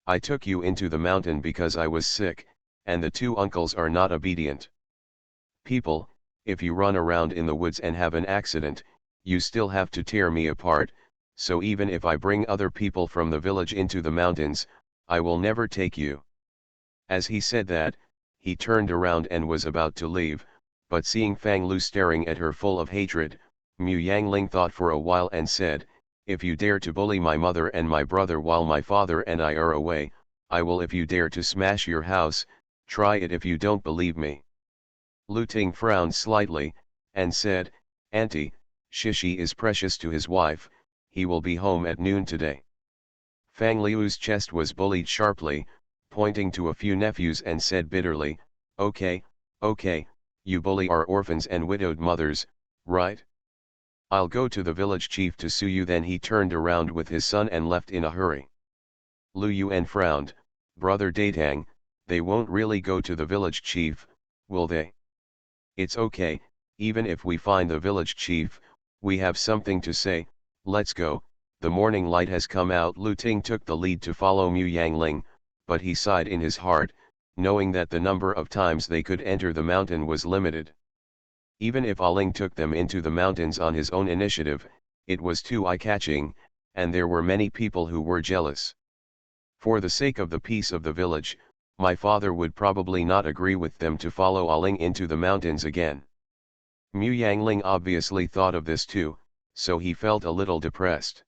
I took you into the mountain because I was sick, and the two uncles are not obedient. People, if you run around in the woods and have an accident, you still have to tear me apart, so even if I bring other people from the village into the mountains, I will never take you. As he said that, he turned around and was about to leave, but seeing Fang Lu staring at her full of hatred, Mu Yangling thought for a while and said, if you dare to bully my mother and my brother while my father and I are away, I will. If you dare to smash your house, try it if you don't believe me. Lu Ting frowned slightly, and said, Auntie, Shishi is precious to his wife, he will be home at noon today. Fang Liu's chest was bullied sharply, pointing to a few nephews and said bitterly, okay, you bully our orphans and widowed mothers, right? I'll go to the village chief to sue you. Then he turned around with his son and left in a hurry. Lu Yuan frowned, brother Datang, they won't really go to the village chief, will they? It's okay, even if we find the village chief, we have something to say, let's go, the morning light has come out. Lu Ting took the lead to follow Mu Yangling, but he sighed in his heart, knowing that the number of times they could enter the mountain was limited. Even if Aling took them into the mountains on his own initiative, it was too eye-catching, and there were many people who were jealous. For the sake of the peace of the village, my father would probably not agree with them to follow Aling into the mountains again. Mu Yangling obviously thought of this too, so he felt a little depressed.